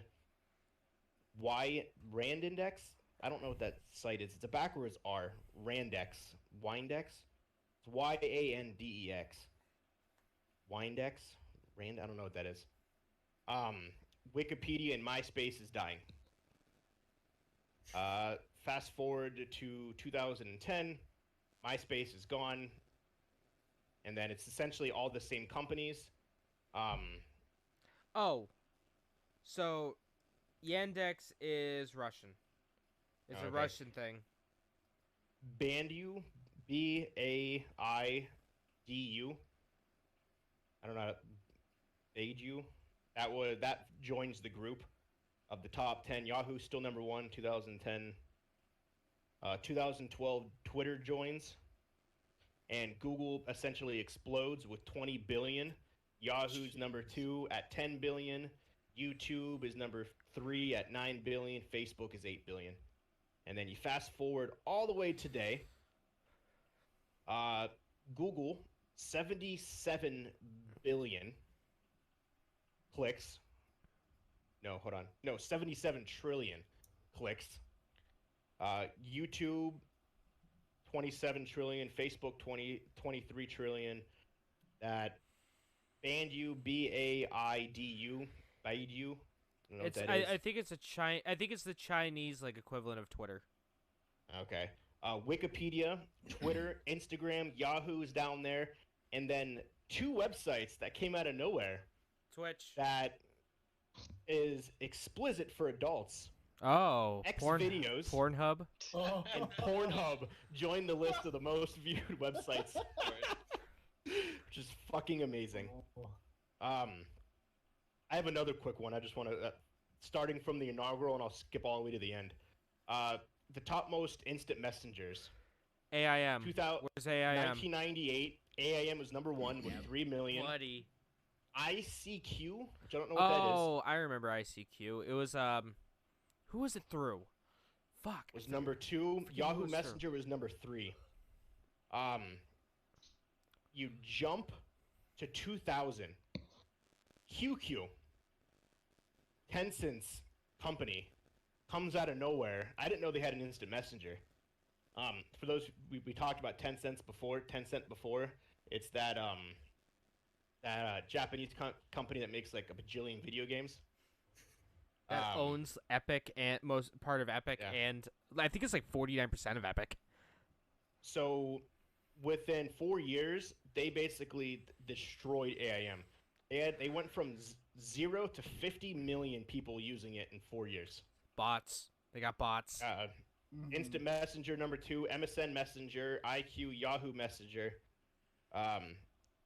Randindex. I don't know what that site is. It's a backwards R. Randex. Windex. It's Yandex. Windex. Rand. I don't know what that is. Wikipedia and MySpace is dying. fast forward to 2010, MySpace is gone, and then it's essentially all the same companies. Um, Oh, so Yandex is Russian. It's a Okay. Russian thing. Bandu, Baidu. I don't know. How to, Baidu. That joins the group of the top 10. Yahoo still number 1, 2010. 2012, Twitter joins, and Google essentially explodes with 20 billion. Yahoo's number 2 at 10 billion. YouTube is number 3 at 9 billion. Facebook is 8 billion. And then you fast forward all the way today. Google, 77 billion clicks. No, hold on. No, 77 trillion clicks. YouTube, 27 trillion. Facebook, 23 trillion. That Bandu, Baidu, Baidu. I don't know It's what that is. I think it's I think it's the Chinese like equivalent of Twitter. Okay. Wikipedia, Twitter, Instagram, Yahoo is down there, and then 2 websites that came out of nowhere Twitch. that is explicit for adults. Oh, Xvideos. Pornhub. Oh. And Pornhub joined the list of the most viewed websites, which is fucking amazing. I have another quick one. I just want to, starting from the inaugural, and I'll skip all the way to the end. The top most instant messengers. AIM. 2000, Where's AIM? 1998, AIM was number 1 with 3 million. Buddy. ICQ, which I don't know what that is, Oh, I remember ICQ. It was who was it through? Fuck. was number 2. Forget who Yahoo was Messenger was number 3. You jump to 2000. QQ, Tencent's company, comes out of nowhere. I didn't know they had an instant messenger. For those, we talked about Tencent before. It's that Japanese company that makes like a bajillion video games. That owns Epic and most part of Epic, Yeah. and I think it's like 49% of Epic. So within 4 years, they basically destroyed AIM. They went from 0 to 50 million people using it in 4 years. Bots. They got bots. Instant Messenger number 2, MSN Messenger, IQ, Yahoo Messenger.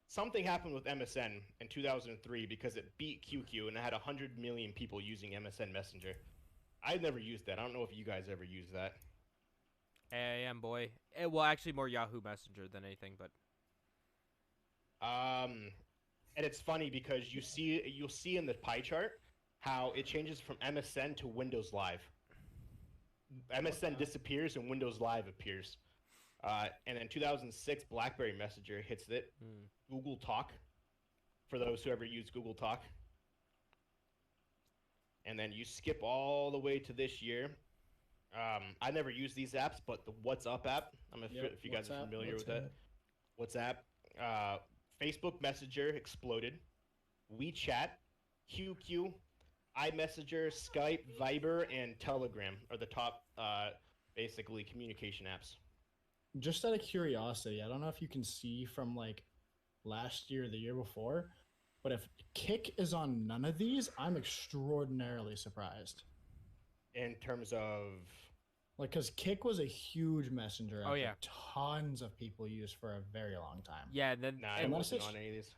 Something happened with MSN in 2003 because it beat QQ and it had 100 million people using MSN Messenger. I've never used that. I don't know if you guys ever used that. AIM boy. Well, actually more Yahoo Messenger than anything, but And it's funny because you'll see in the pie chart how it changes from MSN to Windows Live. MSN disappears and Windows Live appears. And in 2006, BlackBerry Messenger hits it. Google Talk, for those who ever use Google Talk. And then you skip all the way to this year. I never use these apps, but the WhatsApp app, if you guys are familiar with that. WhatsApp. Facebook Messenger exploded. WeChat, QQ, iMessenger, Skype, Viber, and Telegram are the top, basically, communication apps. Just out of curiosity, I don't know if you can see from like last year or the year before, but if Kik is on none of these, I'm extraordinarily surprised. In terms of... Like, because Kik was a huge messenger. Oh, app yeah. that tons of people used for a very long time. yeah, and then Nah, I and, unless wasn't it's- on any of these.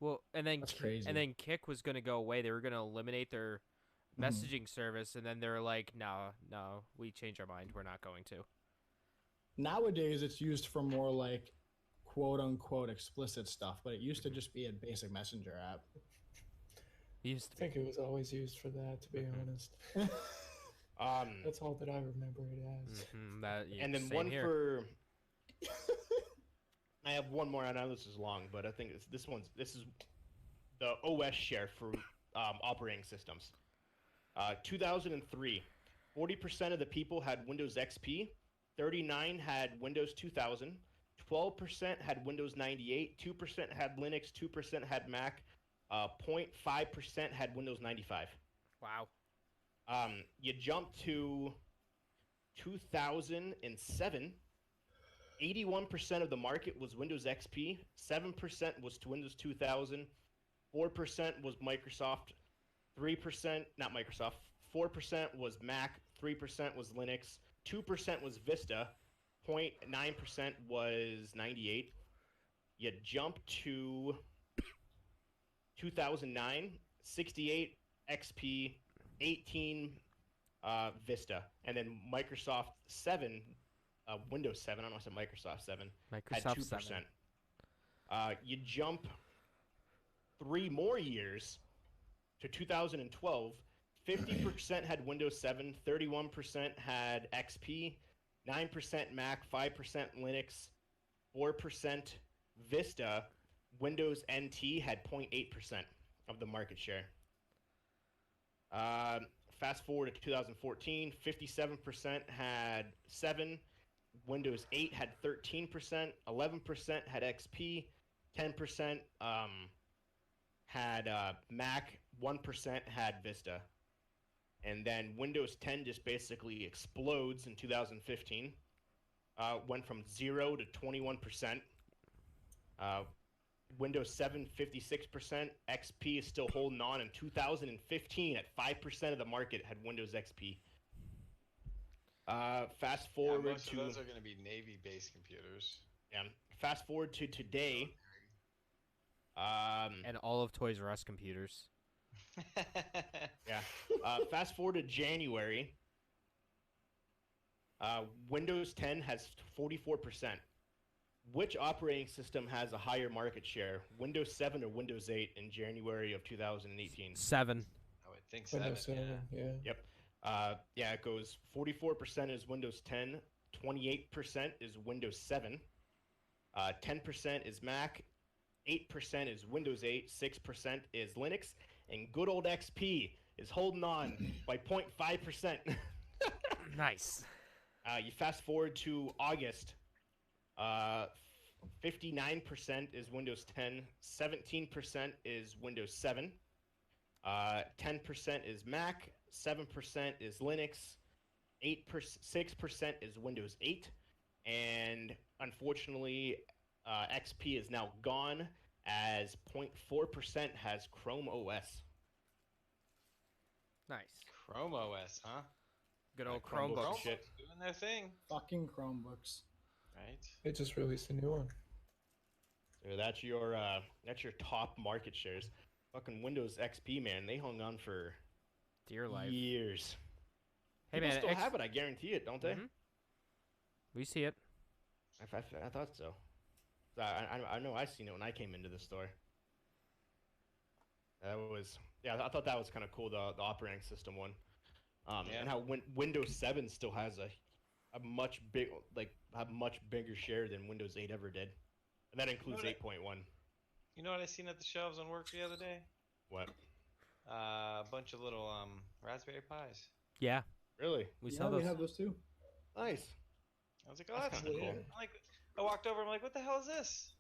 well, and then That's crazy. and then Kik was going to go away. They were going to eliminate their Mhm. messaging service, and then they're like, no, we changed our mind. We're not going to. Nowadays, it's used for more like quote unquote explicit stuff, but it used to just be a basic messenger app. Used I to be. think it was always used for that, to be honest. That's all that I remember it as. And then same one here. for... I have one more. I know this is long, but I think this is the OS share for operating systems. 2003, 40% of the people had Windows XP, 39 had Windows 2000, 12% had Windows 98, 2% had Linux, 2% had Mac, 0.5% had Windows 95. Wow. You jump to 2007, 81% of the market was Windows XP, 7% was to Windows 2000, 4% was Microsoft, 3% not Microsoft, 4% was Mac, 3% was Linux, 2% was Vista, 0.9% was 98. You jump to 2009, 68 XP, 18 Vista, and then Microsoft 7, Windows 7. I don't know if I said Microsoft 7. Had Microsoft 2%. 7. You jump 3 more years to 2012. 50% had Windows 7, 31% had XP, 9% Mac, 5% Linux, 4% Vista. Windows NT had 0.8% of the market share. Fast forward to 2014, 57% had 7. Windows 8 had 13%, 11% had XP, 10% had Mac, 1% had Vista. And then Windows 10 just basically explodes in 2015. Went from 0 to 21%. Windows 7, 56%. XP is still holding on. In 2015, at 5% of the market had Windows XP. Fast forward most to... of those are going to be Navy-based computers. Yeah. Fast forward to today. And all of Toys R Us computers. Yeah. Fast forward to January. Windows 10 has 44%. Which operating system has a higher market share, Windows 7 or Windows 8 in January of 2018? 7. I would think 7. Windows 7, yeah. Yep. Yeah, it goes 44% is Windows 10, 28% is Windows 7, 10% is Mac, 8% is Windows 8, 6% is Linux, and good old XP is holding on by 0.5%. Nice. You fast forward to August, 59% is Windows 10, 17% is Windows 7, 10% is Mac, 7% is Linux, 6% is Windows 8, and unfortunately, XP is now gone as 0.4% has Chrome OS. Nice. Chrome OS, huh? Good old Chromebook Chromebooks. shit. Doing their thing, Fucking Chromebooks. right? They just released a new one. So that's your top market shares. Fucking Windows XP, man, they hung on for Dear life. years. Hey, People man. still have it, I guarantee it, don't they? Mhm. We see it. I thought so. I know I seen it when I came into the store. That was I thought that was kind of cool, the operating system one, Yeah. and how Windows 7 still has a much bigger share than Windows 8 ever did, and that includes what I- 8.1. You know what I seen at the shelves on work the other day? What? A bunch of little Raspberry Pis. Yeah. Really? We Yeah, saw we those. have those too. Nice. I was like, oh, That's that's kinda cool. cool. I walked over. I'm like, what the hell is this?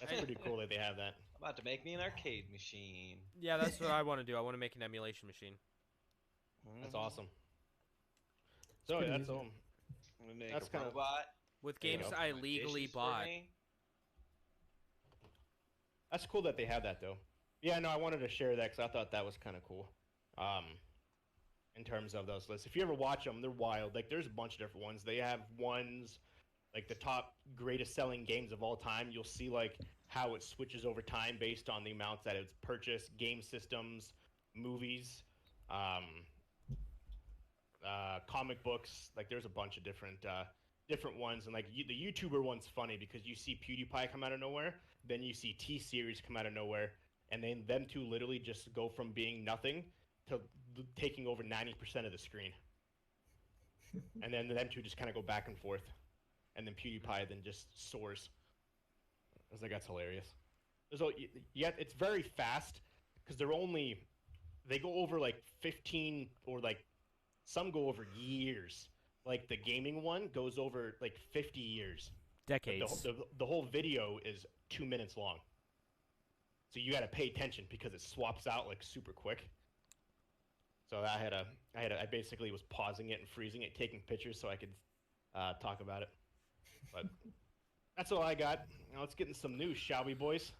That's pretty cool that they have that. About to make me an arcade machine. Yeah, that's what I want to do. I want to make an emulation machine. That's Mhm. awesome. So pretty that's easy. all. I'm gonna make That's a kinda- robot. With There you games go. I my legally dishes for bought. me. That's cool that they have that though. Yeah, no, I wanted to share that because I thought that was kind of cool. In terms of those lists, if you ever watch them, they're wild. Like, there's a bunch of different ones. They have ones like the top greatest selling games of all time. You'll see like how it switches over time based on the amounts that it's purchased, game systems, movies, comic books. Like, there's a bunch of different ones, and like the YouTuber one's funny because you see PewDiePie come out of nowhere, then you see T-Series come out of nowhere, and then them two literally just go from being nothing to taking over 90% of the screen, and then them two just kind of go back and forth, and then PewDiePie then just soars. I was like, that's hilarious. So yeah, it's very fast because they go over like 15 or like some go over years. Like the gaming one goes over like 50 years. But Decades. the whole video is 2 minutes long. So you got to pay attention because it swaps out like super quick. So I basically was pausing it and freezing it, taking pictures so I could talk about it. But that's all I got. Now let's get into some news, shall we, boys?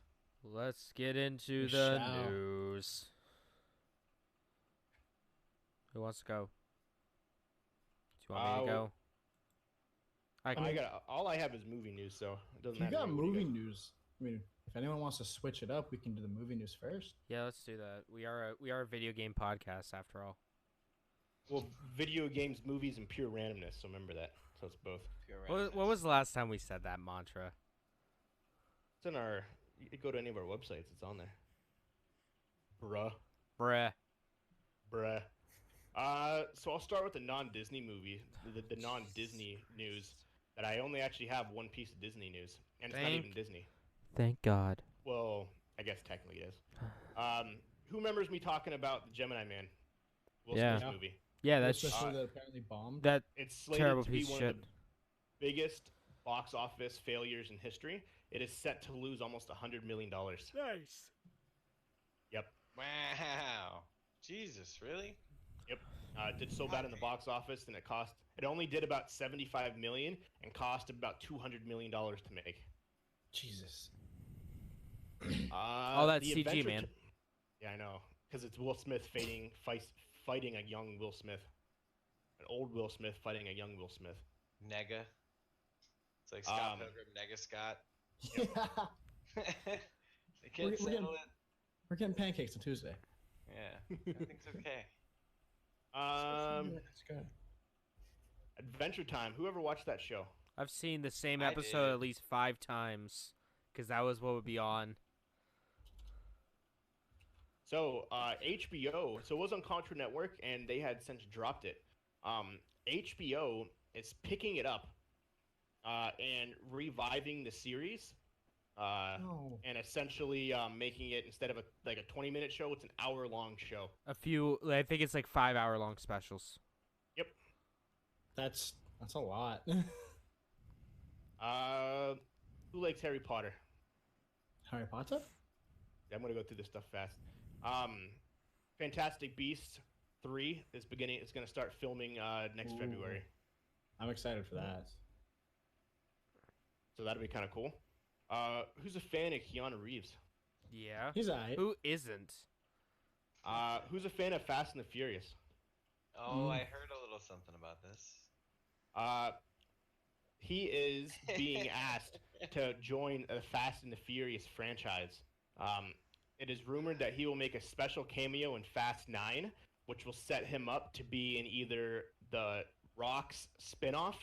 Let's get into We the shall. news. Who wants to go? Do you want me to go? All I have is movie news, so it doesn't If you matter. got to me what you movie got. news, I mean, if anyone wants to switch it up, we can do the movie news first. Yeah, let's do that. We are a video game podcast after all. Well, video games, movies, and pure randomness. So remember that. So it's both. Pure What was the last time we said that mantra? It's in our. You could go to any of our websites. It's on there. Bruh. Bruh. So I'll start with the non-Disney movie, the non-Disney news. That I only actually have one piece of Disney news, and it's not even Disney. Thank God. Well, I guess technically it is. Who remembers me talking about the Gemini Man? Will Yeah. Smith's movie. Yeah, that's Especially that apparently bombed. that It's slated terrible to be piece of one shit. of the biggest box office failures in history. It is set to lose almost $100 million. Nice. Yep. Wow. Jesus, really? It did so bad in the box office, and it only did about 75 million and cost about $200 million to make. Jesus. All that the CG, Adventure man. Yeah, I know, because it's Will Smith fighting a young Will Smith, an old Will Smith fighting a young Will Smith. Nega. It's like Scott Pilgrim, Nega Scott. They can't We're settle it. We're getting pancakes on Tuesday. Yeah, I think it's okay. That's good. Adventure Time. Whoever watched that show? I've seen the same I episode did. at least 5 times because that was what would be on. So HBO. So it was on Contra Network, and they had since dropped it. HBO is picking it up and reviving the series. No. And essentially making it, instead of a 20-minute show, it's an hour-long show. I think it's like 5-hour long specials. That's a lot. Who likes Harry Potter? Harry Potter? I'm gonna go through this stuff fast. Fantastic Beasts 3 is beginning. It's gonna start filming next Ooh. February, I'm excited for that. so that'll be kind of cool. Who's a fan of Keanu Reeves? Yeah. He's alright. Who isn't? Who's a fan of Fast and the Furious? Oh, I heard a little something about this. He is being asked to join the Fast and the Furious franchise. It is rumored that he will make a special cameo in Fast 9, which will set him up to be in either the Rock's spinoff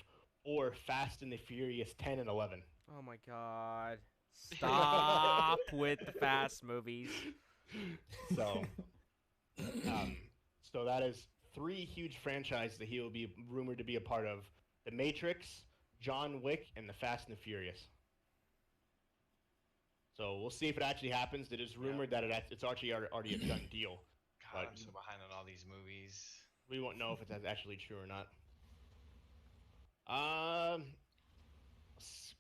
or Fast and the Furious 10 and 11. Oh my God. Stop with the fast movies. So, so that is 3 huge franchises that he will be rumored to be a part of: The Matrix, John Wick, and the Fast and the Furious. So we'll see if it actually happens. It is rumored that it's actually already a done deal. God, But- I'm so behind on all these movies. We won't know if it's actually true or not.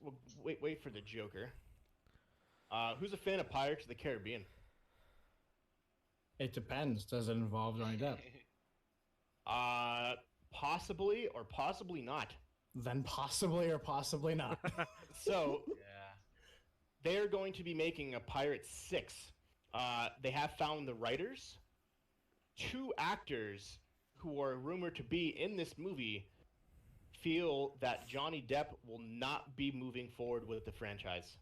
We'll wait for the Joker. Who's a fan of Pirates of the Caribbean? It depends. Does it involve Johnny Depp? Possibly or possibly not. Then possibly or possibly not. So Yeah. they're going to be making a Pirates 6. They have found the writers. 2 actors who are rumored to be in this movie feel that Johnny Depp will not be moving forward with the franchise.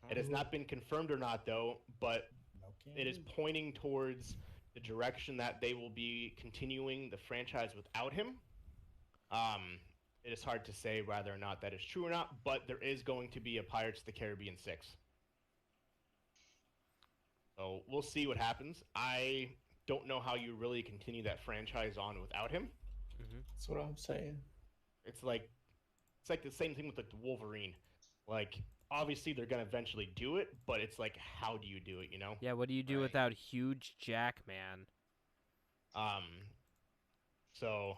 It has not been confirmed or not, though, but it is pointing towards the direction that they will be continuing the franchise without him. It is hard to say whether or not that is true or not, but there is going to be a Pirates of the Caribbean 6. So we'll see what happens. I don't know how you really continue that franchise on without him. That's what I'm saying. It's like the same thing with like the Wolverine. Like, obviously they're gonna eventually do it, but it's like, how do you do it? You know? Yeah, what do you do Right. without Huge Jack, man? So,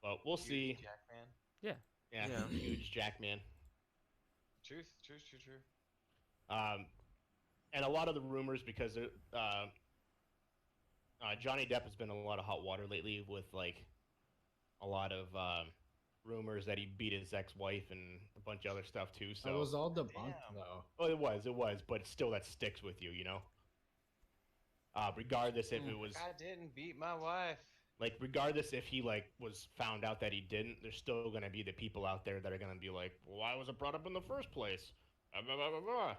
but we'll see. Jackman. Yeah, Yeah. huge Jackman. Truth. And a lot of the rumors, because Johnny Depp has been in a lot of hot water lately with like a lot of rumors that he beat his ex-wife and a bunch of other stuff too. So It was all debunked Damn. though. oh, it was, but still that sticks with you, you know. Regardless if it was I didn't beat my wife. like, regardless if he like was found out that he didn't, there's still gonna be the people out there that are gonna be like, well, why was it brought up in the first place? Blah, blah, blah, blah.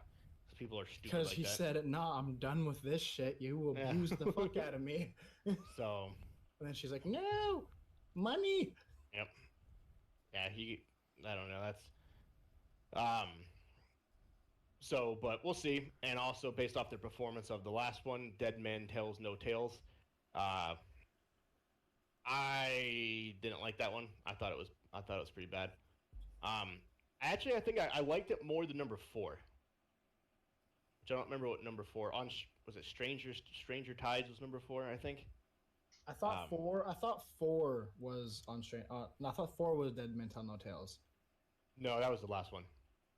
People are stupid Because like he that. said it. Nah, I'm done with this shit. You Yeah. abused the fuck out of me. And So then she's like, no, money. yeah, I don't know. So, but we'll see. And also based off their performance of the last one, Dead Man Tells No Tales. I didn't like that one. I thought it was pretty bad. Actually, I think I liked it more than number 4. Which I don't remember what number 4 was it Stranger Tides was number 4, I think. I thought 4. I thought 4 was on straight. No, I thought 4 was Dead Men Tell No Tales. No, that was the last one.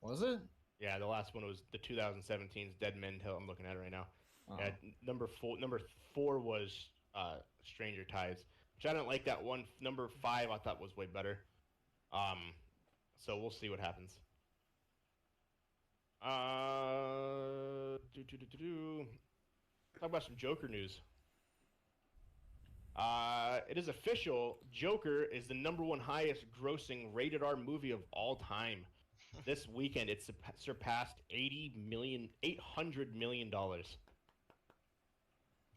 Was it? Yeah, the last one was the 2017's Dead Men Tell. I'm looking at it right now. Oh. Yeah, number 4 was Stranger Tides, which I didn't like that one. Number 5 I thought was way better. So we'll see what happens. Talk about some Joker news. It is official. Joker is the #1 highest grossing rated R movie of all time. This weekend, it surpassed $800 million.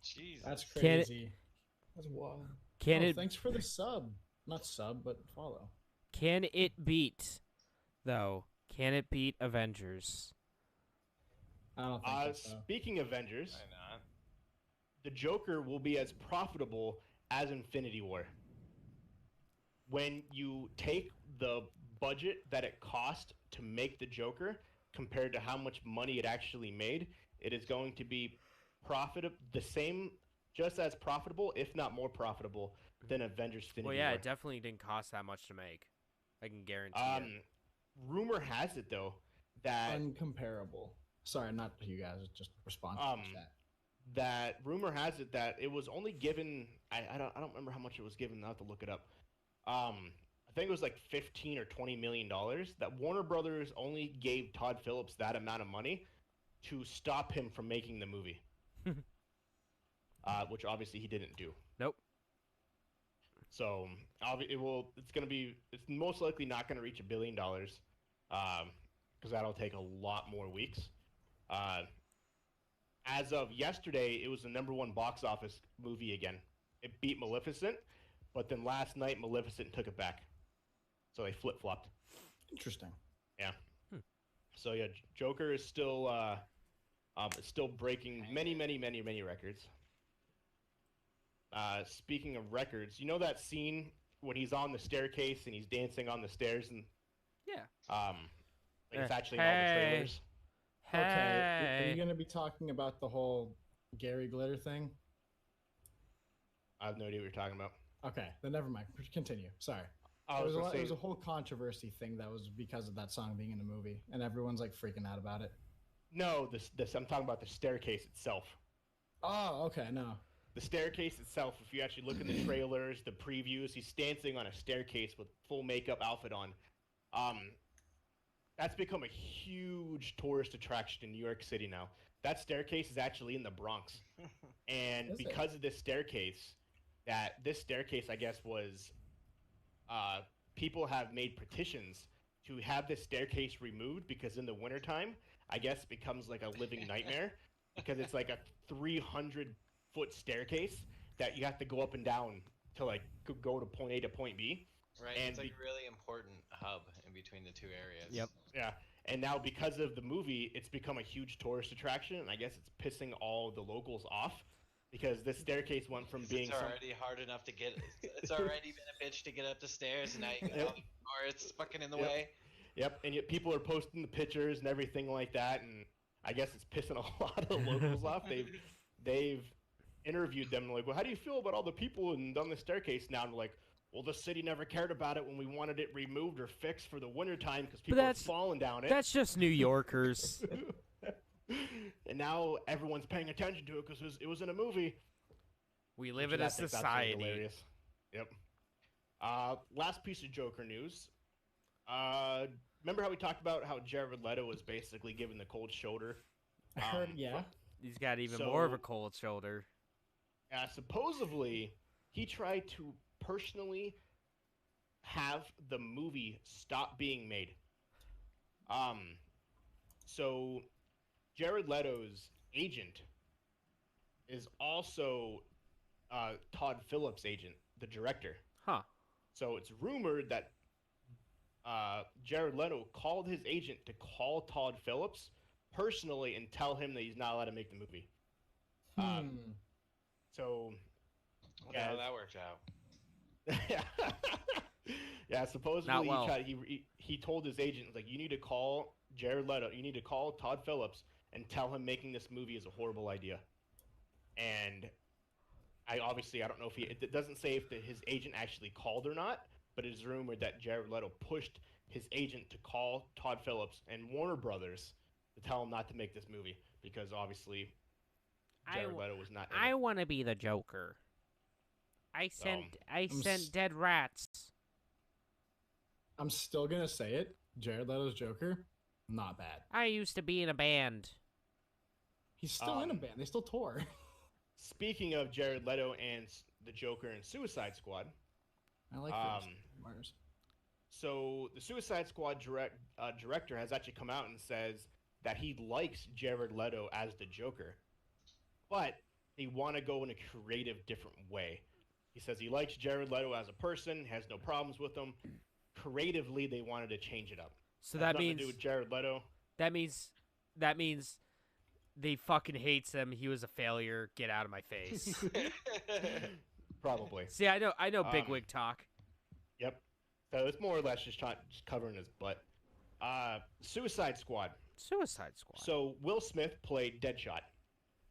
Jesus. That's Can it- crazy. That's wild. Can Oh, it Thanks for the sub. Not sub, but follow. can it beat though? Can it beat Avengers? I don't think so. Speaking of Avengers, Why not? the Joker will be as profitable as Infinity War. When you take the budget that it cost to make the Joker compared to how much money it actually made, it is going to be just as profitable, if not more profitable, than Avengers Infinity Well, yeah, War. it definitely didn't cost that much to make. I can guarantee it. Rumor has it though that Uncomparable. Sorry, not you guys. Just respond to the chat. that rumor has it that it was only given. I don't remember how much it was given. I will have to look it up. I think it was like $15 or $20 million. That Warner Brothers only gave Todd Phillips that amount of money to stop him from making the movie. Which obviously he didn't do. Nope. So it's most likely not going to reach $1 billion, because that'll take a lot more weeks. As of yesterday, it was the #1 box office movie again. It beat Maleficent, but then last night Maleficent took it back, so they flip-flopped. Interesting. Yeah. So yeah, Joker is still breaking many records. Speaking of records, you know that scene when he's on the staircase and he's dancing on the stairs and Yeah. it's actually in all the Hey. trailers. Okay. Are Hey. you going to be talking about the whole Gary Glitter thing? I have no idea what you're talking about. Okay, then never mind. Continue. Sorry. I There was was, gonna there say, was a whole controversy thing that was because of that song being in the movie, and everyone's like freaking out about it. no, this I'm talking about the staircase itself. Oh, okay, no. The staircase itself, if you actually look in the trailers, the previews, he's dancing on a staircase with full makeup outfit on. That's become a huge tourist attraction in New York City now. That staircase is actually in the Bronx. And Is it? because of this staircase, I guess, was people have made petitions to have this staircase removed because in the wintertime, I guess it becomes like a living nightmare because it's like a 300-foot staircase that you have to go up and down to like go to point A to point B. Right, And it's like a really important hub in between the two areas. Yep. Yeah, and now because of the movie, it's become a huge tourist attraction, and I guess it's pissing all the locals off because this staircase went from being It's already hard enough to get. It's already been a bitch to get up the stairs, and now you Yep. or it's fucking in the Yep. way. Yep, and yet people are posting the pictures and everything like that, and I guess it's pissing a lot of the locals off. They've interviewed them like, well, how do you feel about all the people on the staircase now? And they're like, well, the city never cared about it when we wanted it removed or fixed for the wintertime because people are that's- falling down it. That's just New Yorkers. And now everyone's paying attention to it because it was in a movie. We live which in I a think that's really society. hilarious. Yep. Last piece of Joker news. Remember how we talked about how Jared Leto was basically given the cold shoulder? I heard, yeah. He's got even more of a So- cold shoulder. Supposedly, he tried to personally have the movie stop being made. So Jared Leto's agent is also Todd Phillips' agent, the director. Huh. So it's rumored that Jared Leto called his agent to call Todd Phillips personally and tell him that he's not allowed to make the movie. So Wonder how that worked out. yeah, supposedly Not well. he told his agent, like, you need to call Jared Leto, you need to call Todd Phillips and tell him making this movie is a horrible idea. And I don't know if it doesn't say if his agent actually called or not, but it is rumored that Jared Leto pushed his agent to call Todd Phillips and Warner Brothers to tell him not to make this movie because obviously Jared Leto was not in I it. want to be the Joker. I I'm sent dead rats. I'm still gonna say it. Jared Leto's Joker, not bad. I used to be in a band. He's still in a band. They still tour. Speaking of Jared Leto and the Joker and Suicide Squad, I like those Mars. so the Suicide Squad director has actually come out and says that he likes Jared Leto as the Joker, but they want to go in a creative, different way. He says he likes Jared Leto as a person, has no problems with him. Creatively, they wanted to change it up. So Has that nothing means to do with Jared Leto. that means they fucking hates him. He was a failure. Get out of my face. Probably. See, I know bigwig talk. Yep. So it's more or less just covering his butt. Suicide Squad. Suicide Squad. So Will Smith played Deadshot.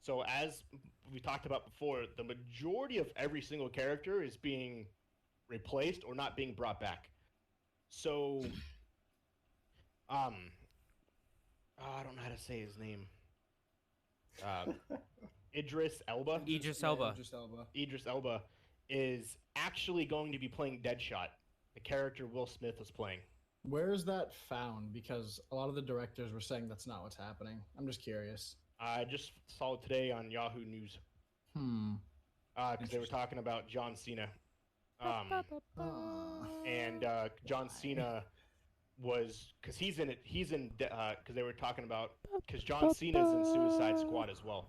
So as we talked about before, the majority of every single character is being replaced or not being brought back. So, I don't know how to say his name. Idris Elba. Idris Elba. Idris Elba. Idris Elba is actually going to be playing Deadshot, the character Will Smith was playing. Where is that found? Because a lot of the directors were saying that's not what's happening. I'm just curious. I just saw it today on Yahoo News because they were talking about John Cena. And John Cena was because he's in it. He's in because they were talking about because John Cena's in Suicide Squad as well.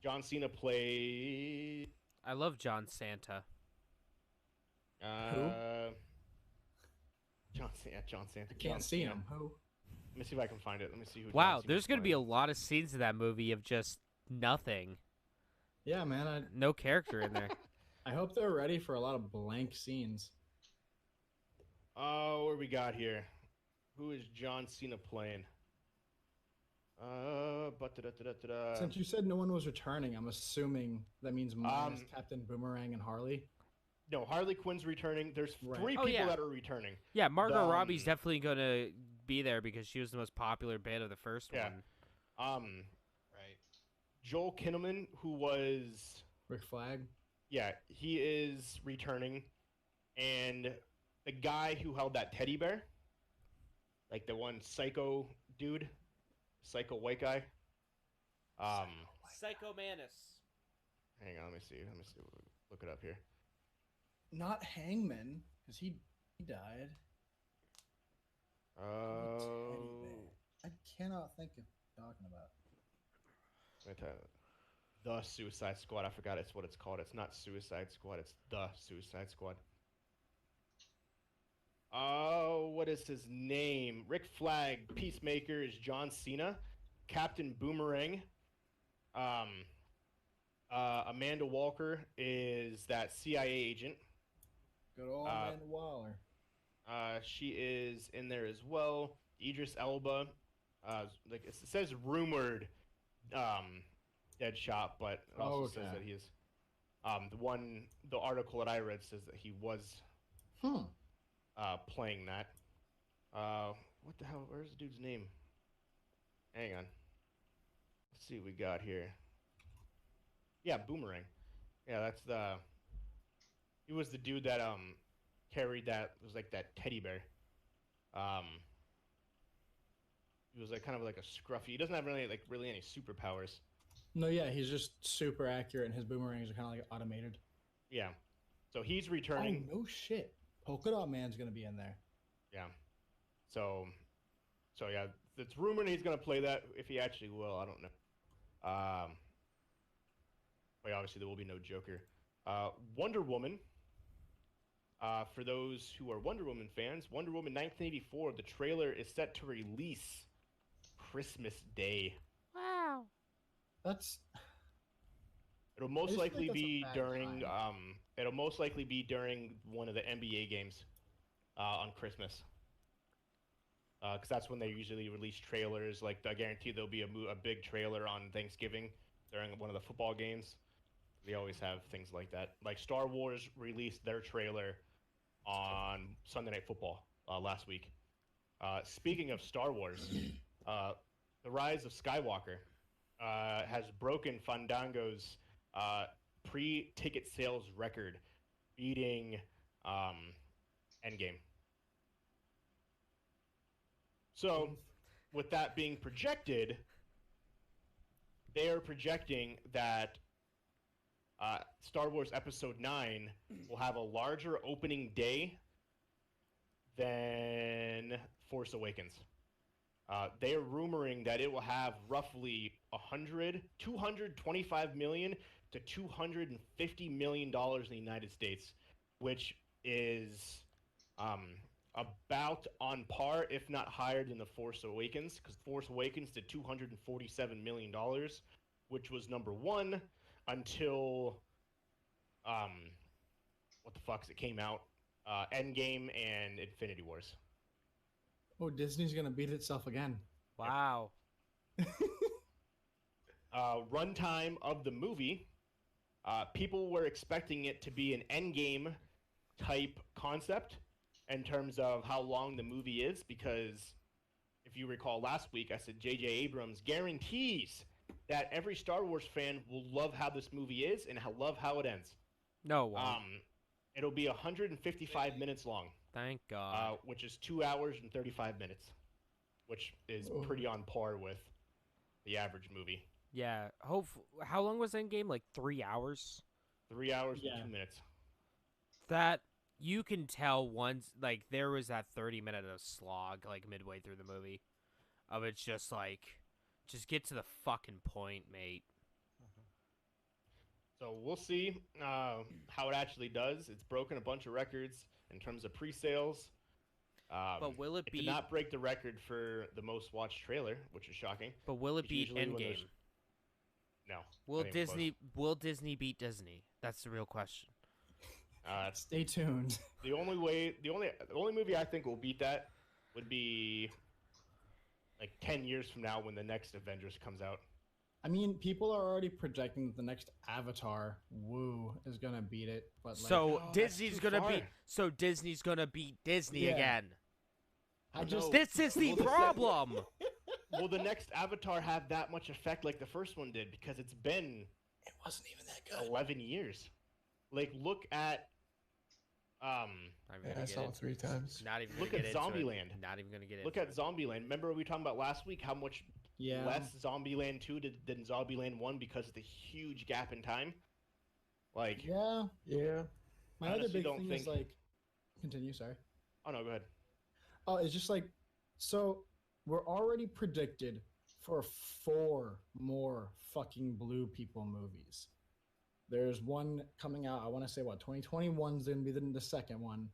John Cena played. I love John Santa. John Santa. I can't see him. Who? Let me see if I can find it. Let me see who. Wow, John Cena's there's gonna be playing. a lot of scenes in that movie of just nothing. Yeah, man. No character in there. I hope they're ready for a lot of blank scenes. Oh, what we got here? Who is John Cena playing? Since you said no one was returning, I'm assuming that means minus Captain Boomerang and Harley. No, Harley Quinn's returning. There's Right. three Oh, people yeah. that are returning. Yeah, Margot Robbie's Um, definitely gonna be there because she was the most popular bit of the first Yeah. one. Right. Joel Kinnaman, who was Rick Flag. he is returning, and the guy who held that teddy bear, like the one psycho dude, psycho white guy. Psycho Manus. Hang on, let me see. Look it up here. Not Hangman, because he died. Oh, I cannot think of talking about. let me tell you. The Suicide Squad. I forgot it's what it's called. It's not Suicide Squad. It's the Suicide Squad. Oh, what is his name? Rick Flag. Peacemaker is John Cena. Captain Boomerang. Amanda Walker is that CIA agent. Good old Amanda Waller. She is in there as well. Idris Elba. Like it says rumored Deadshot, but it also says that he is. The article that I read says that he was playing that. What the hell? Where's the dude's name? Hang on. Let's see what we got here. Yeah, Boomerang. Yeah, that's the. He was the dude that carried that was like that teddy bear. Um, he was like kind of like a scruffy. He doesn't have really any superpowers. No, yeah, he's just super accurate, and his boomerangs are kind of like automated. Yeah, so he's Oh returning. no shit! Polka Dot Man's gonna be in there. Yeah, so yeah, it's rumored he's gonna play that. If he actually will, I don't know. But obviously there will be no Joker. Wonder Woman. For those who are Wonder Woman fans, Wonder Woman 1984, the trailer is set to release Christmas Day. Wow. That's It'll most just feel like likely that's a be bad during time. it'll most likely be during one of the NBA games on Christmas. Because that's when they usually release trailers. Like I guarantee there'll be a big trailer on Thanksgiving during one of the football games. They always have things like that. Like Star Wars released their trailer on Sunday Night Football last week. Speaking of Star Wars, The Rise of Skywalker has broken Fandango's pre-ticket sales record, beating Endgame. So, with that being projected, they are projecting that Star Wars Episode 9 will have a larger opening day than Force Awakens. They are rumoring that it will have roughly $225 million to $250 million in the United States, which is about on par, if not higher, than The Force Awakens, because Force Awakens did $247 million, which was number one until what the fuck's it came out? Endgame and Infinity Wars. Oh, Disney's gonna beat itself again. Wow. Runtime of the movie, people were expecting it to be an Endgame type concept in terms of how long the movie is, because if you recall last week, I said J.J. Abrams guarantees that every Star Wars fan will love how this movie is and love how it ends. No one. It'll be 155 minutes long. Thank God. Which is 2 hours and 35 minutes, which is pretty on par with the average movie. Yeah. How long was Endgame? Like 3 hours? 3 hours Yeah. and 2 minutes. That you can tell once, like, there was that 30-minute of slog, like, midway through the movie. Of it's just like, just get to the fucking point, mate. So we'll see how it actually does. It's broken a bunch of records in terms of pre-sales. But will it did not break the record for the most watched trailer, which is shocking. But will it beat usually when Endgame? No. Will not even close. Disney beat Disney? That's the real question. Stay tuned. The only movie I think will beat that would be like 10 years from now when the next Avengers comes out. I mean, people are already projecting that the next Avatar, Woo, is gonna beat it. But like, So Disney's too gonna far. beat. So Disney's gonna beat Disney Yeah. again. I just This is the problem. Will the next Avatar have that much effect like the first one did? Because it's been it wasn't even that good. 11 years. Like, look at I saw it 3 times. Not even. Look gonna at get into it. Zombieland. Not even gonna get look into at Zombieland. Remember we were talking about last week how much Yeah. less Zombieland 2 did than Zombieland 1 because of the huge gap in time? Like, Yeah. Yeah. My I other honestly big don't thing is think- like, continue. Sorry. oh no, go ahead. Oh, it's just like, so we're already predicted for 4 more fucking Blue People movies. There's one coming out. I want to say 2021 is going to be the second one.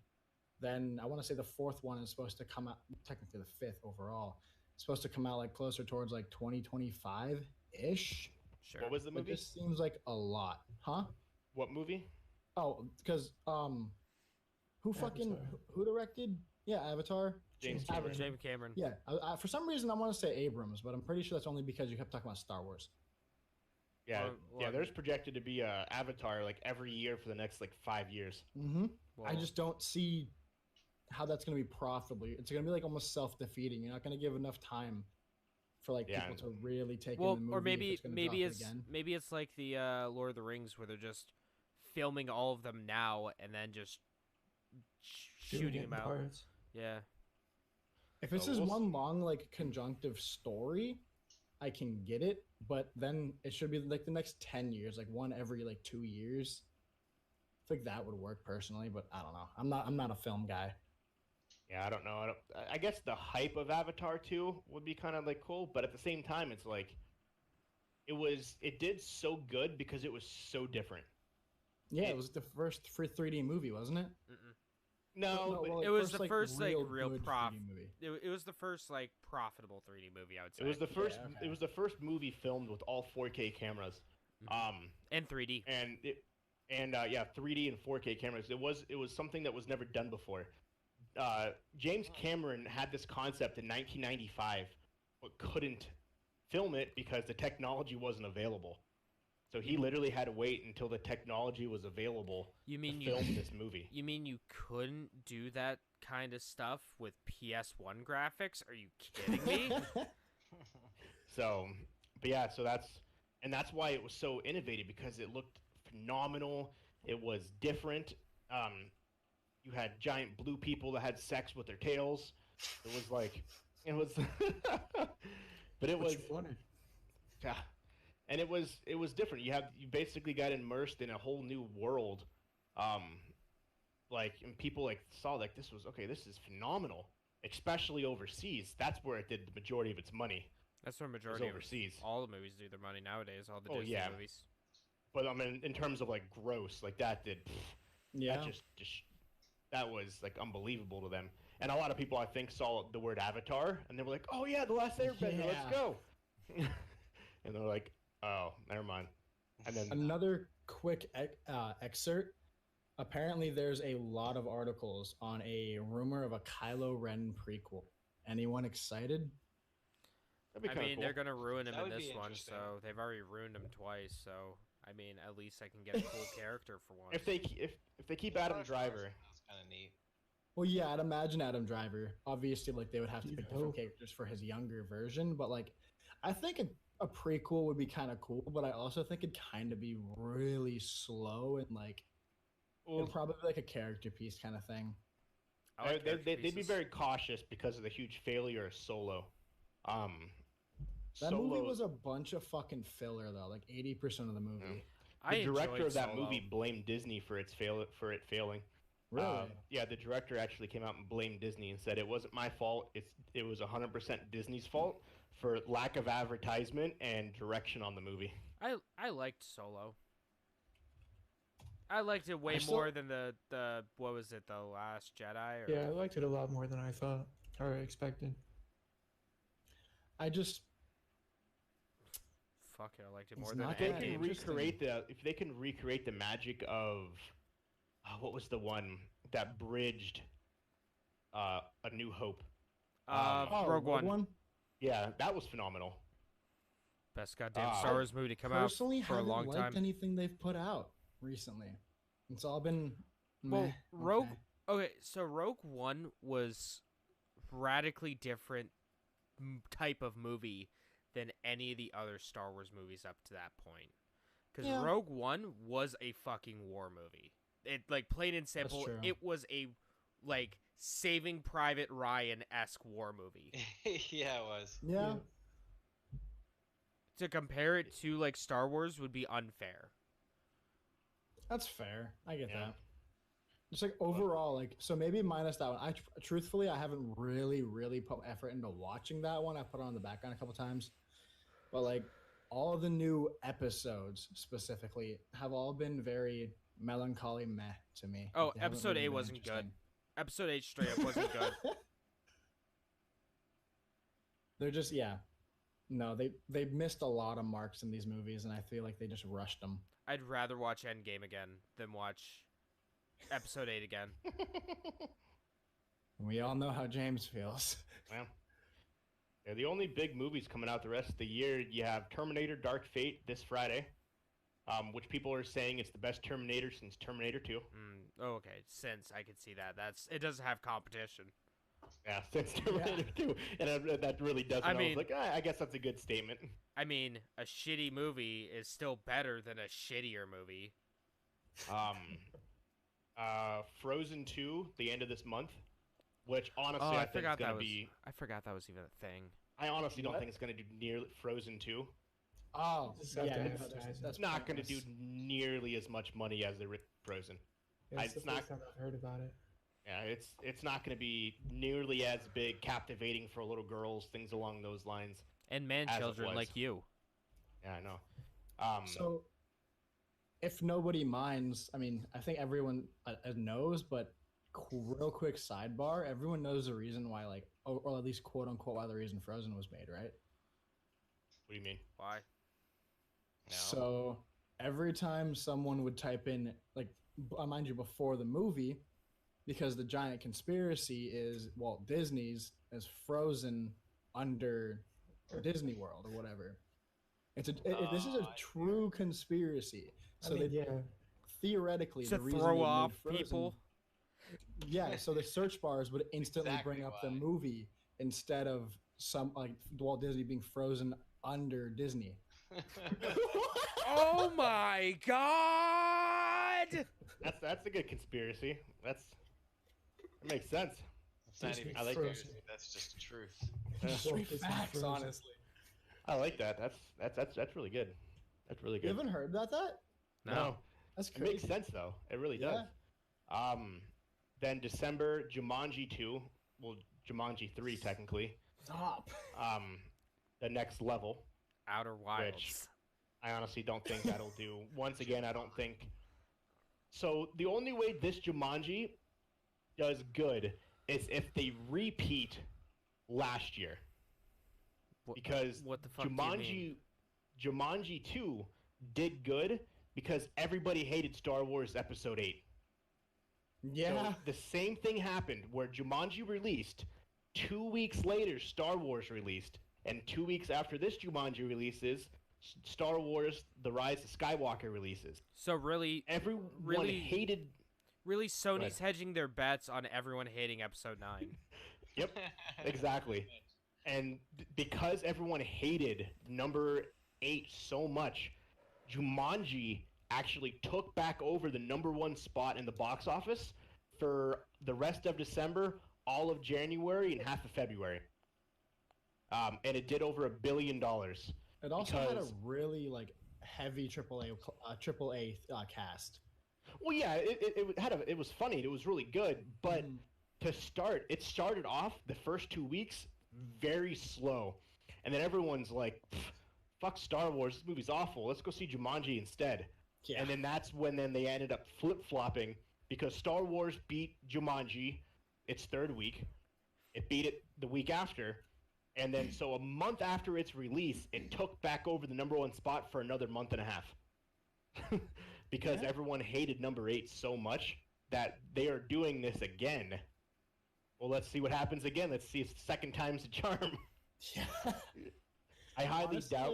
Then I want to say the 4th one is supposed to come out. Technically, the 5th overall. It's supposed to come out like closer towards like 2025 ish. Sure. What was the It movie? just seems like a lot, huh? What movie? Oh, because Avatar. who directed? Yeah, Avatar. James Cameron. James Cameron. Yeah, for some reason I want to say Abrams, but I'm pretty sure that's only because you kept talking about Star Wars. Yeah, Or- there's projected to be a Avatar like every year for the next like 5 years. Mm-hmm. I Well, just don't see how that's going to be profitable. It's going to be like almost self-defeating. You're not going to give enough time for like Yeah. people to really take Well, in the movie. or if maybe it's gonna maybe drop it it's again. maybe it's like the Lord of the Rings where they're just filming all of them now and then just Doing shooting it in them out. parts. Yeah. If it's So just we'll one long like conjunctive story, I can get it. But then it should be like the next 10 years, like one every like 2 years. I think that would work personally, but I don't know. I'm not a film guy. Yeah, I don't know. I guess the hype of Avatar 2 would be kind of like cool, but at the same time, it's like it did so good because it was so different. Yeah, It- it was the first free 3D movie, wasn't it? Mm-mm. No, but well, It was the first like real good prof. 3D movie. It was the first like profitable 3D movie, I would say. it was the first. Yeah, okay. It was the first movie filmed with all 4K cameras. And 3D. And yeah, 3D and 4K cameras. It was something that was never done before. James Cameron had this concept in 1995, but couldn't film it because the technology wasn't available. So he literally had to wait until the technology was available You mean to you film this movie. You mean you couldn't do that kind of stuff with PS1 graphics? Are you kidding me? So, but yeah, that's why it was so innovative because it looked phenomenal. It was different. You had giant blue people that had sex with their tails. It was like, it was, but it What was, you wanted. yeah, and it was different. You basically got immersed in a whole new world. Like, and people like saw like this is phenomenal, especially overseas. That's where it did the majority of its money. That's where majority of overseas. all the movies do their money nowadays. All the Oh, Disney yeah. movies. But I mean, in terms of like gross, like that did, Yeah. that just that was like unbelievable to them. And a lot of people I think saw the word Avatar and they were like, "Oh yeah, the Last Airbender, let's Yeah. go." And they're like, "Oh, never mind." And then Another quick excerpt. Apparently, there's a lot of articles on a rumor of a Kylo Ren prequel. Anyone excited? that'd be I kind of mean, cool. they're gonna ruin him That in would this be one, interesting. so they've already ruined him twice. So I mean, at least I can get a cool character for once. If they keep Adam Driver, That's kind of neat. Well, yeah, I'd imagine Adam Driver. Obviously, like they would have to You'd pick different hope. characters for his younger version, but like, I think a prequel would be kind of cool. But I also think it'd kind of be really slow and like well, it'd probably be like a character piece kind of thing. I like character they'd be pieces. very cautious because of the huge failure of Solo. That movie Solo- was a bunch of fucking filler though, like 80% of the movie. I the director enjoyed of that Solo. movie blamed Disney for it failing. Really? Yeah, the director actually came out and blamed Disney and said it wasn't my fault. It was 100% Disney's fault for lack of advertisement and direction on the movie. I liked Solo. I liked it way I still- more than the what was it, the Last Jedi? Or, Yeah, I liked it a lot more than I thought or expected. I just Fuck it, I liked it It's more than not If they that Endgame. can recreate the magic of what was the one that bridged A New Hope? Rogue One. Yeah, that was phenomenal. Best goddamn Ah. Star Wars movie to come out personally for a haven't long liked time. anything they've put out recently. It's all been Well, meh, Rogue okay. Okay, so Rogue One was radically different type of movie than any of the other Star Wars movies up to that point. Because Yeah. Rogue One was a fucking war movie. It like plain and simple. true. It was a like Saving Private Ryan-esque war movie. Yeah, it was. Yeah. To compare it to like Star Wars would be unfair. That's fair. I get Yeah. that. Just like overall, like so maybe minus that one. Truthfully, I haven't really put effort into watching that one. I put it on the background a couple times, but like all of the new episodes specifically have all been very melancholy meh to me. Oh, Like, they haven't episode really 8 been wasn't good. interesting. Episode 8 straight up wasn't good. They're just no, they missed a lot of marks in these movies, and I feel like they just rushed them. I'd rather watch Endgame again than watch Episode 8 again. We all know how James feels. Well, yeah, the only big movies coming out the rest of the year, you have Terminator Dark Fate this Friday, which people are saying it's the best Terminator since Terminator 2. Oh, okay, since I could see that. It doesn't have competition. Yeah, since Terminator 2, and that really doesn't. I mean- was like, I guess that's a good statement. I mean, a shitty movie is still better than a shittier movie. Frozen 2, the end of this month, which honestly Oh, I think is gonna be. I forgot that was even a thing. I honestly don't What? think it's gonna do nearly Frozen 2. Oh, Just yeah, have to that's, advertise it. that's Not gonna do pointless. nearly as much money as the Frozen. Yeah, it's it's the not- first time I've heard about it. Yeah, it's not gonna be nearly as big, captivating for little girls, things along those lines. And man As it children was. like you. Yeah, I know. So, if nobody minds, I mean, I think everyone knows, but real quick sidebar: everyone knows the reason why, like, or at least quote unquote, why the reason Frozen was made, right? What do you mean? Why? No. So every time someone would type in, like, mind you, before the movie, because the giant conspiracy is Walt Disney's as Frozen under Disney World or whatever. This is a I see. true conspiracy. I So mean, they yeah, theoretically To the reason they throw made off Frozen- people. Yeah, so the search bars would instantly Exactly bring up the why. movie instead of some like Walt Disney being frozen under Disney. Oh my god! That's a good conspiracy. That makes sense. It's not Disney even I like conspiracy, Frozen. that's just truth. Straight Disney facts, Frozen. honestly. I like that. That's really good. That's really You good. haven't heard about that? No. That's It makes crazy. sense though. It really does. Then December, Jumanji 2. Well, Jumanji 3 technically. Stop. The next level. Outer Wilds. I honestly don't think that'll do. Once again, I don't think. So the only way this Jumanji does good is if they repeat last year, What- because what the fuck do you mean? Jumanji 2 did good because everybody hated Star Wars Episode 8. Yeah. So the same thing happened where Jumanji released, 2 weeks later Star Wars released, and 2 weeks after this Jumanji releases, Star Wars: The Rise of Skywalker releases. So really, Everyone Really- hated. really, Sony's ahead. hedging their bets on everyone hating Episode 9. Yep, exactly. And because everyone hated number 8 so much, Jumanji actually took back over the number 1 spot in the box office for the rest of December, all of January, and half of February. And it did over $1 billion. It also had a because- really like heavy AAA cast. Well, yeah, it was funny. It was really good, but Mhm. to start, it started off the first 2 weeks very slow, and then everyone's like, "Fuck Star Wars! This movie's awful. Let's go see Jumanji instead." Yeah. And then that's when they ended up flip flopping because Star Wars beat Jumanji its third week. It beat it the week after, and then so a month after its release, it took back over the number 1 spot for another month and a half. Because Yeah. everyone hated number 8 so much that they are doing this again. Well, let's see what happens again. Let's see if second time's the charm. Yeah. I highly Honestly, doubt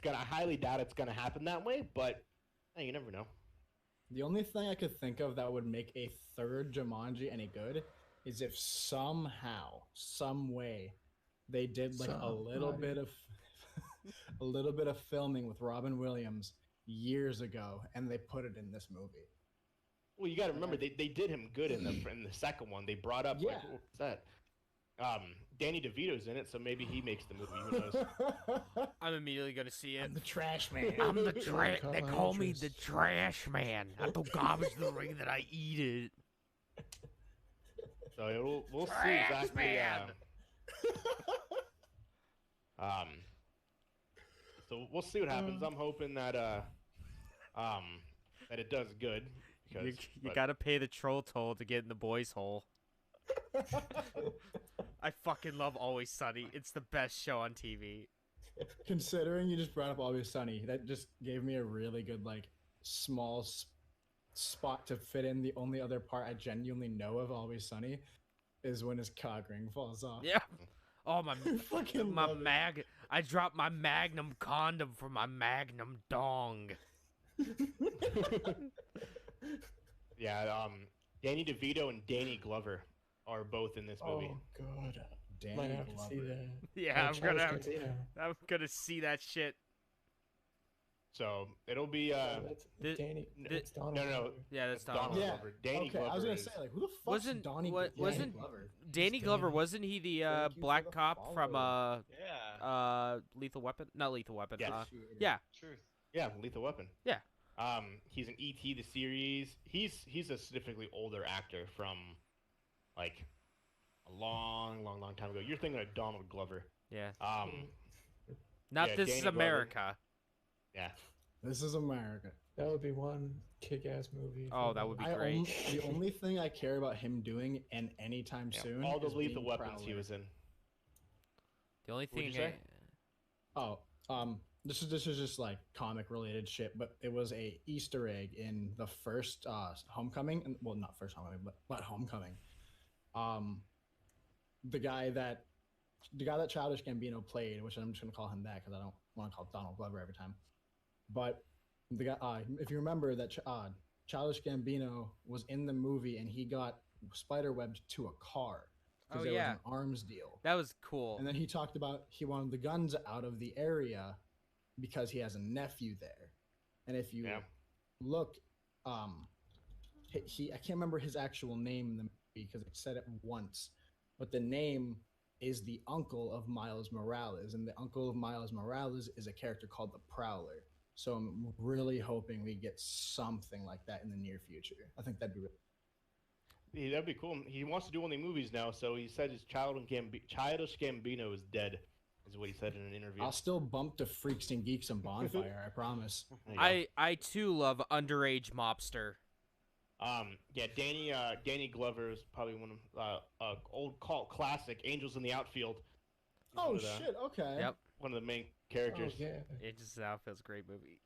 like, I highly doubt it's gonna happen that way, but hey, you never know. the only thing I could think of that would make a third Jumanji any good is if somehow, some way, they did like a little Somebody. bit of a little bit of filming with Robin Williams years ago, and they put it in this movie. Well, you got to remember they did him good in the second one. They brought up like Yeah. what was that? Danny DeVito's in it, so maybe he makes the movie. Who knows? I'm immediately gonna see it. I'm the trash man. I'm the trash. They call me the trash man. I don't garbage the ring that I eat it. So we'll see Trash exactly. man. So we'll see what happens. I'm hoping that that it does good because You but- gotta pay the troll toll to get in the boys' hole. I fucking love Always Sunny. It's the best show on TV. Considering you just brought up Always Sunny, that just gave me a really good like small spot to fit in. The only other part I genuinely know of Always Sunny is when his cock ring falls off. Yeah. Oh my Fucking my love it. mag. I dropped my Magnum condom for my Magnum dong. yeah, Danny DeVito and Danny Glover. are both in this movie. Oh god, Danny might have to see Glover. that. Yeah, I'm Childish gonna Gambino. I'm gonna see that shit. So it'll be That's the- Danny. the- That's Donald. no, no. Glover. Yeah, that's it's Donald Donald. Yeah. Glover. Danny Okay, Glover I was gonna is- say like, who the fuck's Wasn't- Donnie? what- Danny wasn't- Glover? Danny Glover, Danny. wasn't he the Thank you for black the cop from Yeah. Lethal Weapon? Not Lethal Weapon. Yes. Yeah. Truth. Yeah, Lethal Weapon. Yeah. He's in E.T. the series. He's a significantly older actor from like a long time ago. You're thinking of Donald Glover. Yeah. Um, Not yeah, This Danny Is Glover. America. yeah. This is America. That would be one kick-ass movie. Oh, for that the- would be I great. the only thing I care about him doing and anytime Yeah, soon all the is Lethal being Weapons he Prowler. was in. The only What'd thing you say? Oh, this is just like comic related shit, but it was a Easter egg in the first Homecoming, and well, not first Homecoming, but Homecoming. The guy that Childish Gambino played, which I'm just gonna call him that because I don't want to call Donald Glover every time. But the guy, if you remember that Childish Gambino was in the movie and he got spiderwebbed to a car because Oh, there yeah. was an arms deal. That was cool. And then he talked about he wanted the guns out of the area because he has a nephew there. And if you Yeah. look, he I can't remember his actual name in the movie because it said it once, but the name is the uncle of Miles Morales, and the uncle of Miles Morales is a character called the Prowler. So I'm really hoping we get something like that in the near future. I think that'd be really Yeah, that'd be cool. He wants to do only movies now, so he said his Childish Gambino is dead, is what he said in an interview. I'll still bump to Freaks and Geeks and Bonfire, I promise. There you go. I too love Underage Mobster. Yeah, Danny Glover is probably one of old cult classic, Angels in the Outfield. He's Oh one of the- shit, okay. Yep. One of the main Oh, characters. yeah. It just Outfield's a great movie.